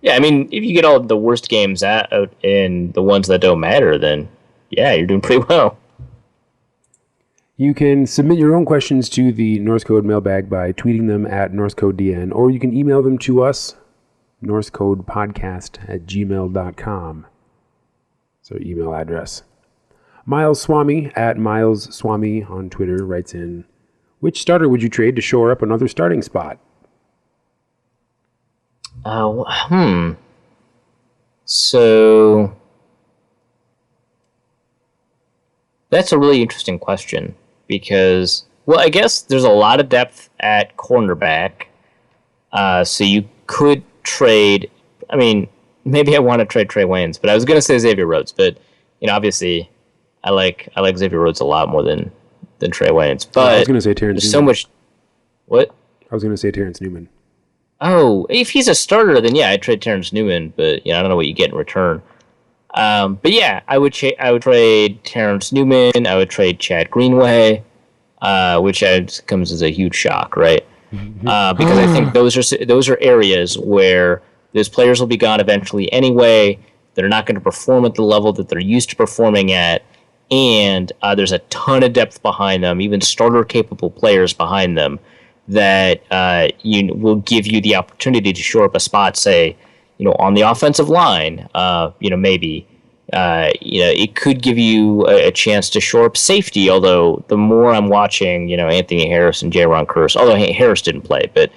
Yeah, I mean, if you get all the worst games out and the ones that don't matter, then, yeah, you're doing pretty well. You can submit your own questions to the Norse Code mailbag by tweeting them at NorseCodeDN, or you can email them to us, norsecodepodcast@gmail.com. So email address. Miles Swami at Miles Swami on Twitter writes in, which starter would you trade to shore up another starting spot? So that's a really interesting question because, I guess there's a lot of depth at cornerback. So you could trade. I mean, maybe I want to trade Trey Waynes, but I was going to say Xavier Rhodes. But obviously, I like Xavier Rhodes a lot more than Trey Waynes. But I was going to say Terrence Newman. So much. What? I was going to say Terrence Newman. Oh, if he's a starter, then yeah, I'd trade Terrence Newman, but I don't know what you get in return. But yeah, I would trade Terrence Newman. I would trade Chad Greenway, which comes as a huge shock, right? Because I think those are areas where those players will be gone eventually anyway. They're not going to perform at the level that they're used to performing at, and there's a ton of depth behind them, even starter-capable players behind them, that will give you the opportunity to shore up a spot, say, on the offensive line, maybe. It could give you a chance to shore up safety, although the more I'm watching, Anthony Harris and Jaron Kearse, although Harris didn't play, but,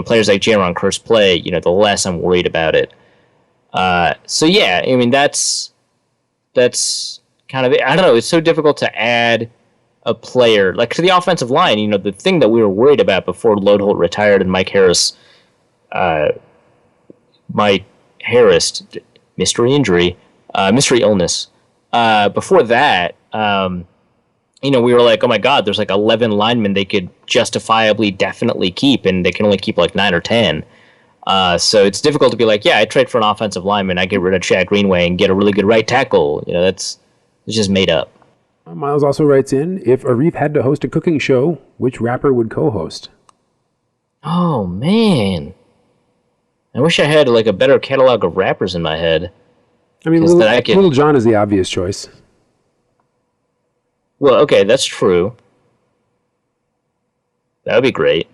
players like Jaron Kearse play, the less I'm worried about it. So, yeah, I mean, that's kind of it. I don't know, it's so difficult to add a player like to the offensive line. The thing that we were worried about before Lodeholt retired and Mike Harris, mystery injury, mystery illness. Before that, we were like, oh my God, there's like 11 linemen they could justifiably definitely keep, and they can only keep like 9 or 10. So it's difficult to be like, yeah, I trade for an offensive lineman, I get rid of Chad Greenway and get a really good right tackle. It's just made up. Miles also writes in, if Arif had to host a cooking show, which rapper would co-host? Oh, man. I wish I had like a better catalog of rappers in my head. I mean, Little John is the obvious choice. Well, okay, that's true. That would be great.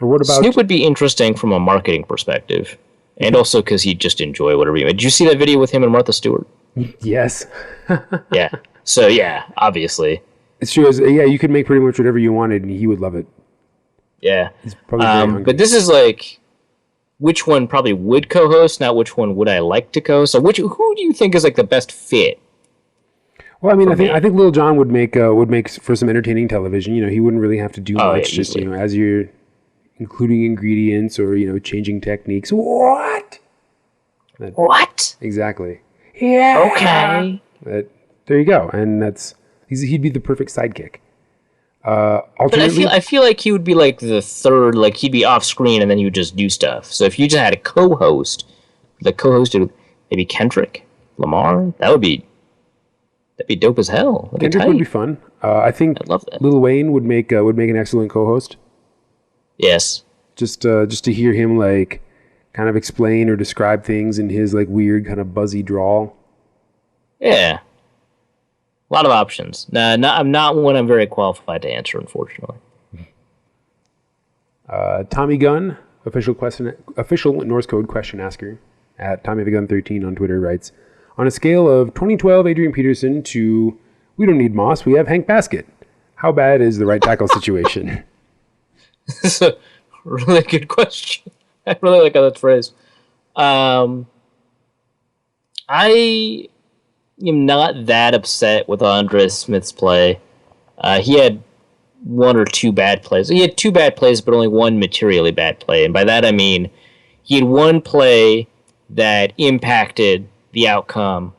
Or what about Snoop would be interesting from a marketing perspective. And also because he'd just enjoy whatever he made. Did you see that video with him and Martha Stewart? Yes. Yeah. So, yeah, obviously. It's true. Yeah, you could make pretty much whatever you wanted, and he would love it. Yeah. He's probably very hungry. But this is like, which one probably would co-host, not which one would I like to co-host. So who do you think is like the best fit? Well, I mean, I think Lil Jon would make for some entertaining television. You know, he wouldn't really have to do much. Just as you're including ingredients or changing techniques. What? Exactly. Yeah. Okay. There you go, and he'd be the perfect sidekick. Alternately, but I feel like he would be like the third. Like he'd be off screen, and then he would just do stuff. So if you just had a co-host, the co-host would maybe Kendrick Lamar, that'd be dope as hell. Kendrick would be fun. I think I'd love that. Lil Wayne would make an excellent co-host. Yes. Just to hear him like kind of explain or describe things in his like weird kind of buzzy drawl. Yeah. A lot of options. I'm not one I'm very qualified to answer, unfortunately. Tommy Gunn, official Norse Code question asker at Tommy the Gun 13 on Twitter writes, on a scale of 2012 Adrian Peterson to we don't need Moss, we have Hank Baskett. How bad is the right tackle situation? This is a really good question. I really like how that's phrased. I am not that upset with Andres Smith's play. He had one or two bad plays. He had two bad plays, but only one materially bad play. And by that I mean he had one play that impacted the outcome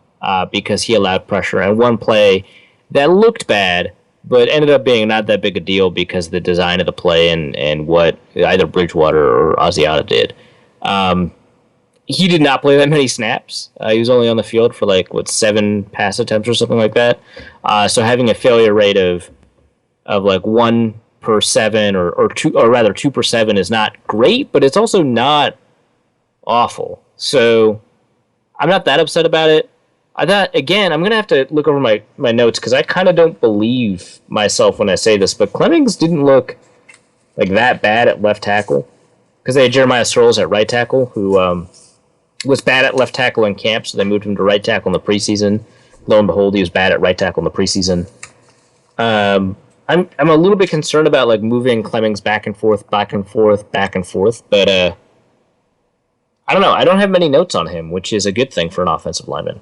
because he allowed pressure, and one play that looked bad, but ended up being not that big a deal because of the design of the play and what either Bridgewater or Asiata did. He did not play that many snaps. He was only on the field for 7 pass attempts or something like that. So having a failure rate of 1 per 7 or 2, or rather 2 per 7 is not great, but it's also not awful. So I'm not that upset about it. I thought, again, I'm going to have to look over my notes because I kind of don't believe myself when I say this, but Clemmings didn't look like that bad at left tackle because they had Jeremiah Sirles at right tackle who was bad at left tackle in camp, so they moved him to right tackle in the preseason. Lo and behold, he was bad at right tackle in the preseason. I'm a little bit concerned about moving Clemmings back and forth, but I don't know. I don't have many notes on him, which is a good thing for an offensive lineman.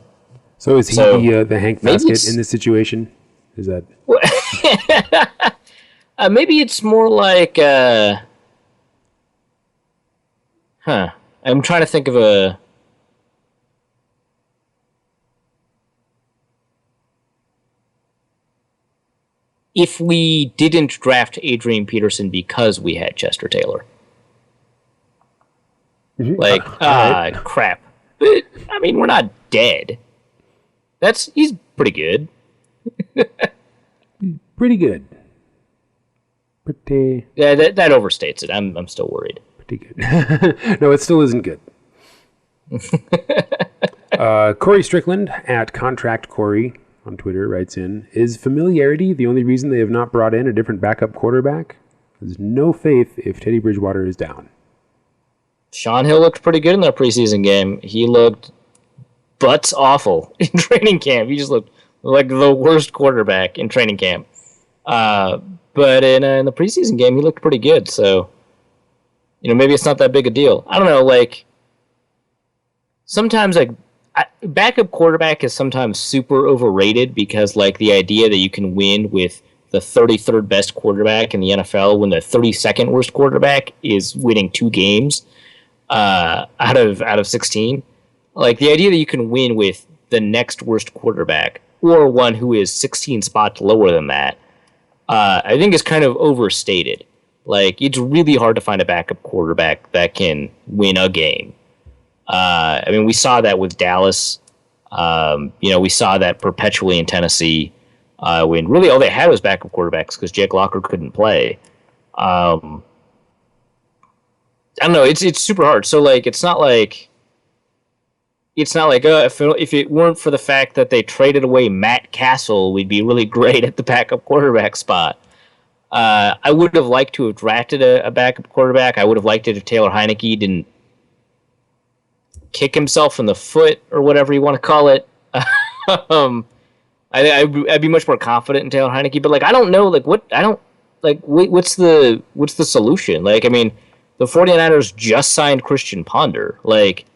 So is he the Hank Baskett in this situation? Is that maybe it's more like I'm trying to think of a if we didn't draft Adrian Peterson because we had Chester Taylor. Mm-hmm. Crap. But I mean, we're not dead. He's pretty good. Pretty good. Yeah, that overstates it. I'm still worried. Pretty good. No, it still isn't good. Corey Strickland at Contract Corey on Twitter writes in, is familiarity the only reason they have not brought in a different backup quarterback? There's no faith if Teddy Bridgewater is down. Sean Hill looked pretty good in their preseason game. He looked butts awful in training camp. He just looked like the worst quarterback in training camp. But in the preseason game, he looked pretty good. So, maybe it's not that big a deal. I don't know. Sometimes backup quarterback is sometimes super overrated because the idea that you can win with the 33rd best quarterback in the NFL when the 32nd worst quarterback is winning 2 games out of 16. The idea that you can win with the next worst quarterback or one who is 16 spots lower than that, I think is kind of overstated. It's really hard to find a backup quarterback that can win a game. We saw that with Dallas We saw that perpetually in Tennessee when really all they had was backup quarterbacks because Jake Locker couldn't play. I don't know. It's super hard. So like, it's not like if it weren't for the fact that they traded away Matt Castle, we'd be really great at the backup quarterback spot. I would have liked to have drafted a backup quarterback. I would have liked it if Taylor Heineke didn't kick himself in the foot or whatever you want to call it. I'd be much more confident in Taylor Heineke, but like I don't know, like what's the solution? Like, I mean, the 49ers just signed Christian Ponder. Like,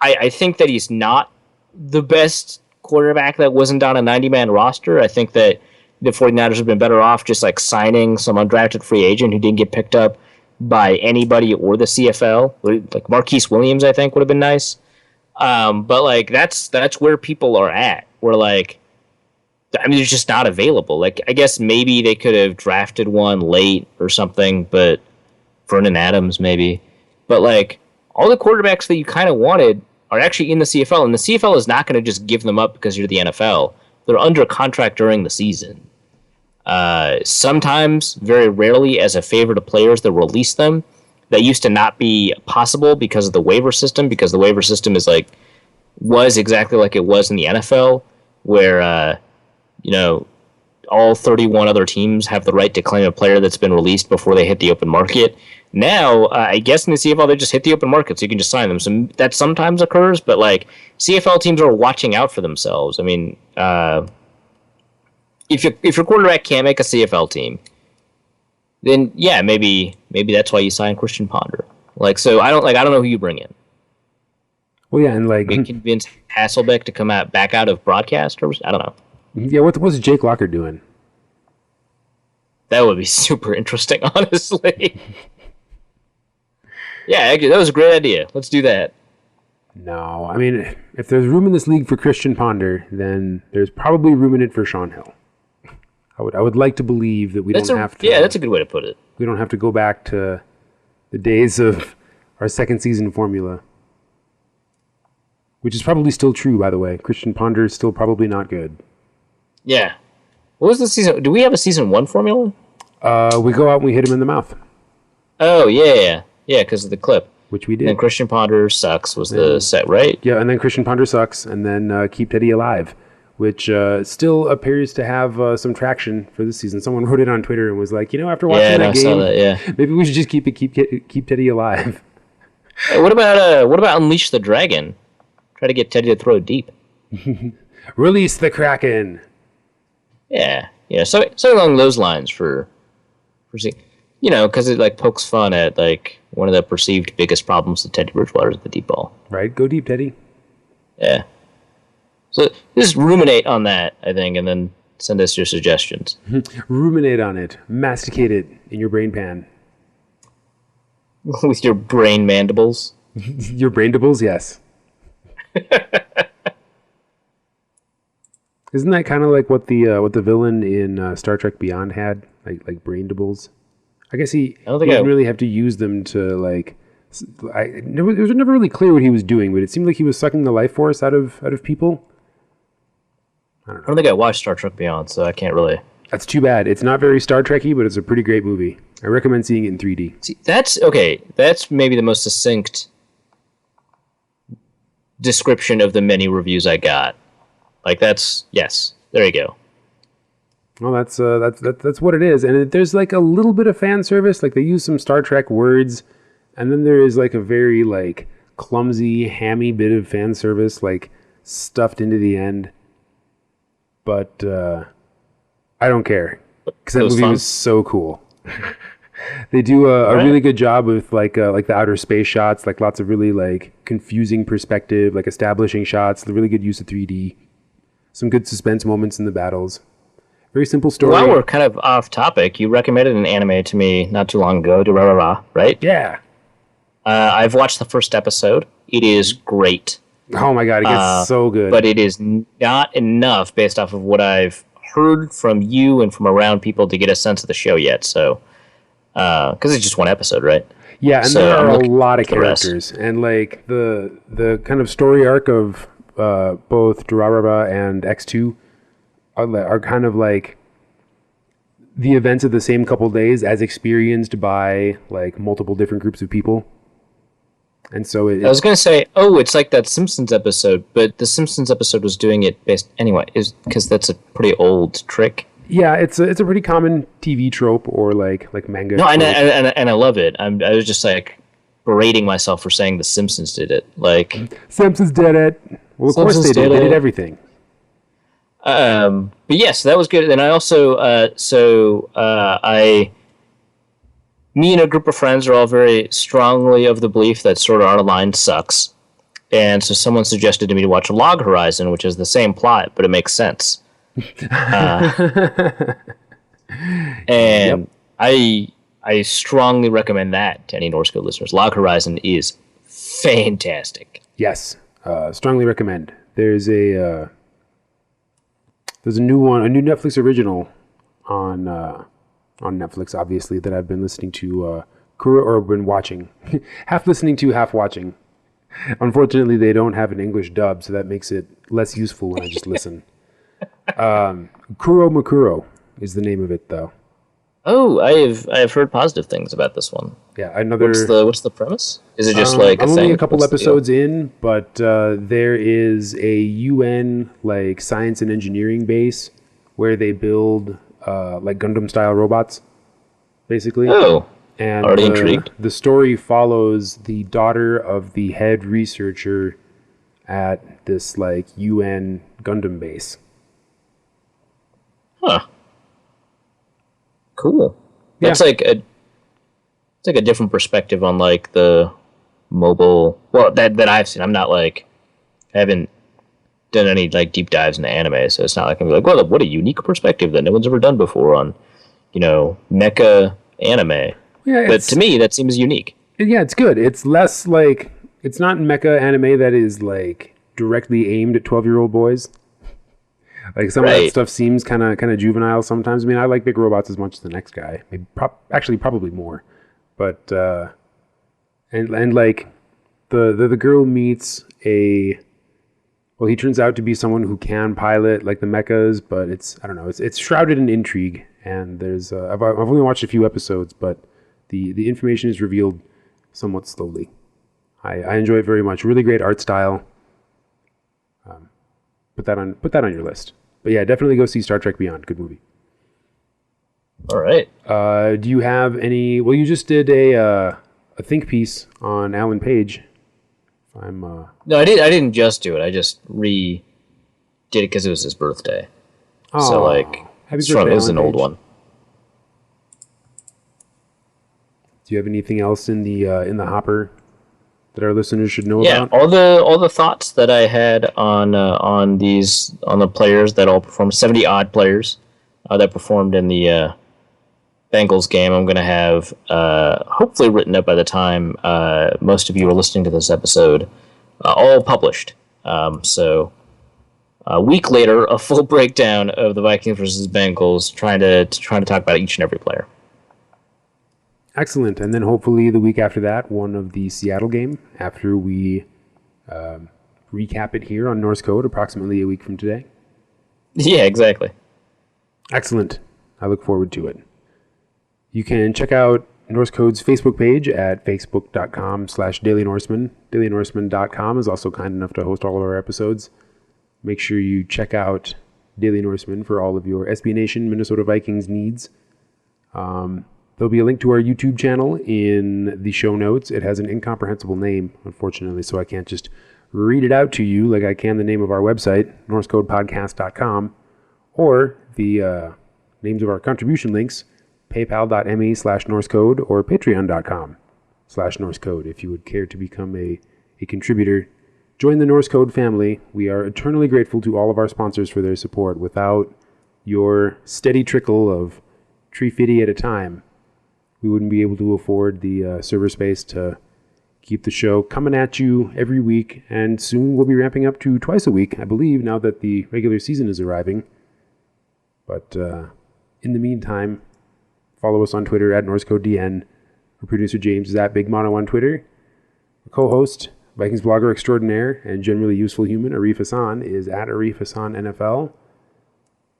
I think that he's not the best quarterback that wasn't on a 90-man roster. I think that the 49ers have been better off just like signing some undrafted free agent who didn't get picked up by anybody or the CFL. Like Marquise Williams, I think would have been nice. But like that's where people are at. We're like, I mean, it's just not available. Like, I guess maybe they could have drafted one late or something, but Vernon Adams maybe. But like all the quarterbacks that you kind of wanted are actually in the CFL, and the CFL is not going to just give them up because you're the NFL. They're under contract during the season. Sometimes, very rarely, as a favor to players, they'll release them. That used to not be possible because of the waiver system, because the waiver system was exactly like it was in the NFL, where all 31 other teams have the right to claim a player that's been released before they hit the open market. Now, I guess in the CFL, they just hit the open market, so you can just sign them. So that sometimes occurs, but like CFL teams are watching out for themselves. I mean, if your quarterback can't make a CFL team, then yeah, maybe that's why you sign Christian Ponder. Like, so I don't know who you bring in. Well, yeah, and like convince Hasselbeck to come back out of broadcast, or I don't know. Yeah, what's Jake Locker doing? That would be super interesting, honestly. Yeah, actually, that was a great idea. Let's do that. No, I mean, if there's room in this league for Christian Ponder, then there's probably room in it for Sean Hill. I would like to believe that we don't have to. Yeah, that's a good way to put it. We don't have to go back to the days of our second season formula, which is probably still true, by the way. Christian Ponder is still probably not good. Yeah. What was the season? Do we have a season 1 formula? We go out and we hit him in the mouth. Oh, yeah. Yeah, because of the clip. Which we did. And Christian Ponder sucks was the set, right? Yeah, and then Christian Ponder sucks, and then Keep Teddy Alive, which still appears to have some traction for this season. Someone wrote it on Twitter and was like, after watching that game, saw that, maybe we should just keep Teddy alive. Hey, what about Unleash the Dragon? Try to get Teddy to throw deep. Release the Kraken. Yeah. So along those lines for because it like pokes fun at like one of the perceived biggest problems with Teddy Bridgewater is the deep ball. Right, go deep, Teddy. Yeah. So just ruminate on that, I think, and then send us your suggestions. Ruminate on it. Masticate it in your brain pan. With your brain mandibles. Your braindibles, yes. Isn't that kind of like what the villain in Star Trek Beyond had, like braindibles? I guess he didn't really have to use them to like. It was never really clear what he was doing, but it seemed like he was sucking the life force out of people. I don't know. I don't think I watched Star Trek Beyond, so I can't really. That's too bad. It's not very Star Trek-y, but it's a pretty great movie. I recommend seeing it in 3D. See, that's okay. That's maybe the most succinct description of the many reviews I got. Like yes, there you go. Well, that's what it is, and there's like a little bit of fan service. Like they use some Star Trek words, and then there is like a very like clumsy, hammy bit of fan service, like stuffed into the end. But I don't care because that movie was so cool. They do a really good job with like the outer space shots, like lots of really like confusing perspective, like establishing shots. The really good use of 3D. Some good suspense moments in the battles. Very simple story. While we're kind of off topic, you recommended an anime to me not too long ago, Durarara, right? Yeah. I've watched the first episode. It is great. Oh my god, it gets so good. But it is not enough based off of what I've heard from you and from around people to get a sense of the show yet. So, because it's just one episode, right? Yeah, and so there are a lot of characters, and like the kind of story arc of both Durarara and X2 are kind of like the events of the same couple days as experienced by like multiple different groups of people. And so I was going to say, it's like that Simpsons episode, but the Simpsons episode was doing it based anyway, is because that's a pretty old trick. Yeah, it's a pretty common TV trope or like manga. No, and I love it. I was just like berating myself for saying the Simpsons did it. Like Simpsons did it. Well, of course they did. They did everything. But yes, that was good. And I also, me and a group of friends are all very strongly of the belief that Sword Art Online sucks. And so someone suggested to me to watch Log Horizon, which is the same plot, but it makes sense. And yep. I strongly recommend that to any Norse Code listeners. Log Horizon is fantastic. Yes, strongly recommend. There's a new one, a new Netflix original on Netflix, obviously, that I've been listening to, or been watching, half listening to, half watching. Unfortunately, they don't have an English dub, so that makes it less useful when I just listen. Kuro Makuro is the name of it, though. Oh, I have heard positive things about this one. Yeah, another. What's the premise? Is it just like I'm only a couple episodes in, but there is a UN like science and engineering base where they build like Gundam style robots, basically. Oh, and already intrigued. The story follows the daughter of the head researcher at this like UN Gundam base. Huh. Cool. Yeah. That's like a different perspective on like the mobile. Well, that I've seen. I'm not like I haven't done any like deep dives into anime, so it's not like I'm like, well, what a unique perspective that no one's ever done before on, mecha anime. Yeah, but to me, that seems unique. Yeah, it's good. It's less like it's not mecha anime that is like directly aimed at 12-year-old boys. Like some of that stuff seems kind of juvenile sometimes. I mean, I like big robots as much as the next guy. Maybe probably more. But and like the girl meets he turns out to be someone who can pilot like the mechas, but it's shrouded in intrigue. And there's I've only watched a few episodes, but the information is revealed somewhat slowly. I enjoy it very much. Really great art style. Put that on your list. But yeah, definitely go see Star Trek Beyond. Good movie. All right. Do you have any? Well, you just did a think piece on Alan Page. No, I didn't just do it. I just did it because it was his birthday. Oh, so like, happy birthday, it was an old one. Do you have anything else in the hopper that our listeners should know about? Yeah, all the thoughts that I had on the players that all performed, 70 odd players that performed in the Bengals game. I'm going to have hopefully written up by the time most of you are listening to this episode, all published. So a week later, a full breakdown of the Vikings versus Bengals, trying to talk about each and every player. Excellent. And then hopefully the week after that, one of the Seattle game, after we recap it here on Norse Code approximately a week from today. Yeah, exactly. Excellent. I look forward to it. You can check out Norse Code's Facebook page at facebook.com/Daily Norseman. DailyNorseman.com is also kind enough to host all of our episodes. Make sure you check out Daily Norseman for all of your SB Nation Minnesota Vikings needs. There'll be a link to our YouTube channel in the show notes. It has an incomprehensible name, unfortunately, so I can't just read it out to you like I can the name of our website, NorseCodePodcast.com, or the names of our contribution links, paypal.me/NorseCode or patreon.com/NorseCode. If you would care to become a contributor, join the Norse Code family. We are eternally grateful to all of our sponsors for their support. Without your steady trickle of $3.50 at a time, we wouldn't be able to afford the server space to keep the show coming at you every week. And soon we'll be ramping up to twice a week, I believe, now that the regular season is arriving. But in the meantime, follow us on Twitter at NorseCodeDN. Our producer James is at Big Mono on Twitter. Our co-host, Vikings blogger extraordinaire and generally useful human, Arif Hassan, is at Arif Hassan NFL.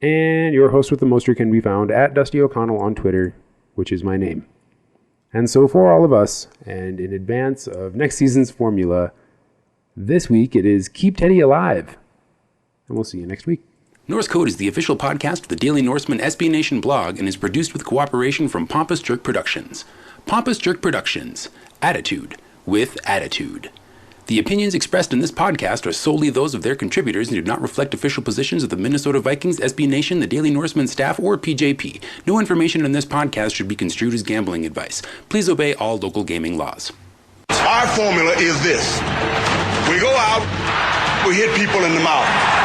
And your host with the moster can be found at Dusty O'Connell on Twitter, which is my name. And so for all of us, and in advance of next season's formula, this week it is Keep Teddy Alive. And we'll see you next week. Norse Code is the official podcast of the Daily Norseman SB Nation blog and is produced with cooperation from Pompous Jerk Productions. Pompous Jerk Productions. Attitude with attitude. The opinions expressed in this podcast are solely those of their contributors and do not reflect official positions of the Minnesota Vikings, SB Nation, the Daily Norseman staff, or PJP. No information in this podcast should be construed as gambling advice. Please obey all local gaming laws. Our formula is this. We go out, we hit people in the mouth.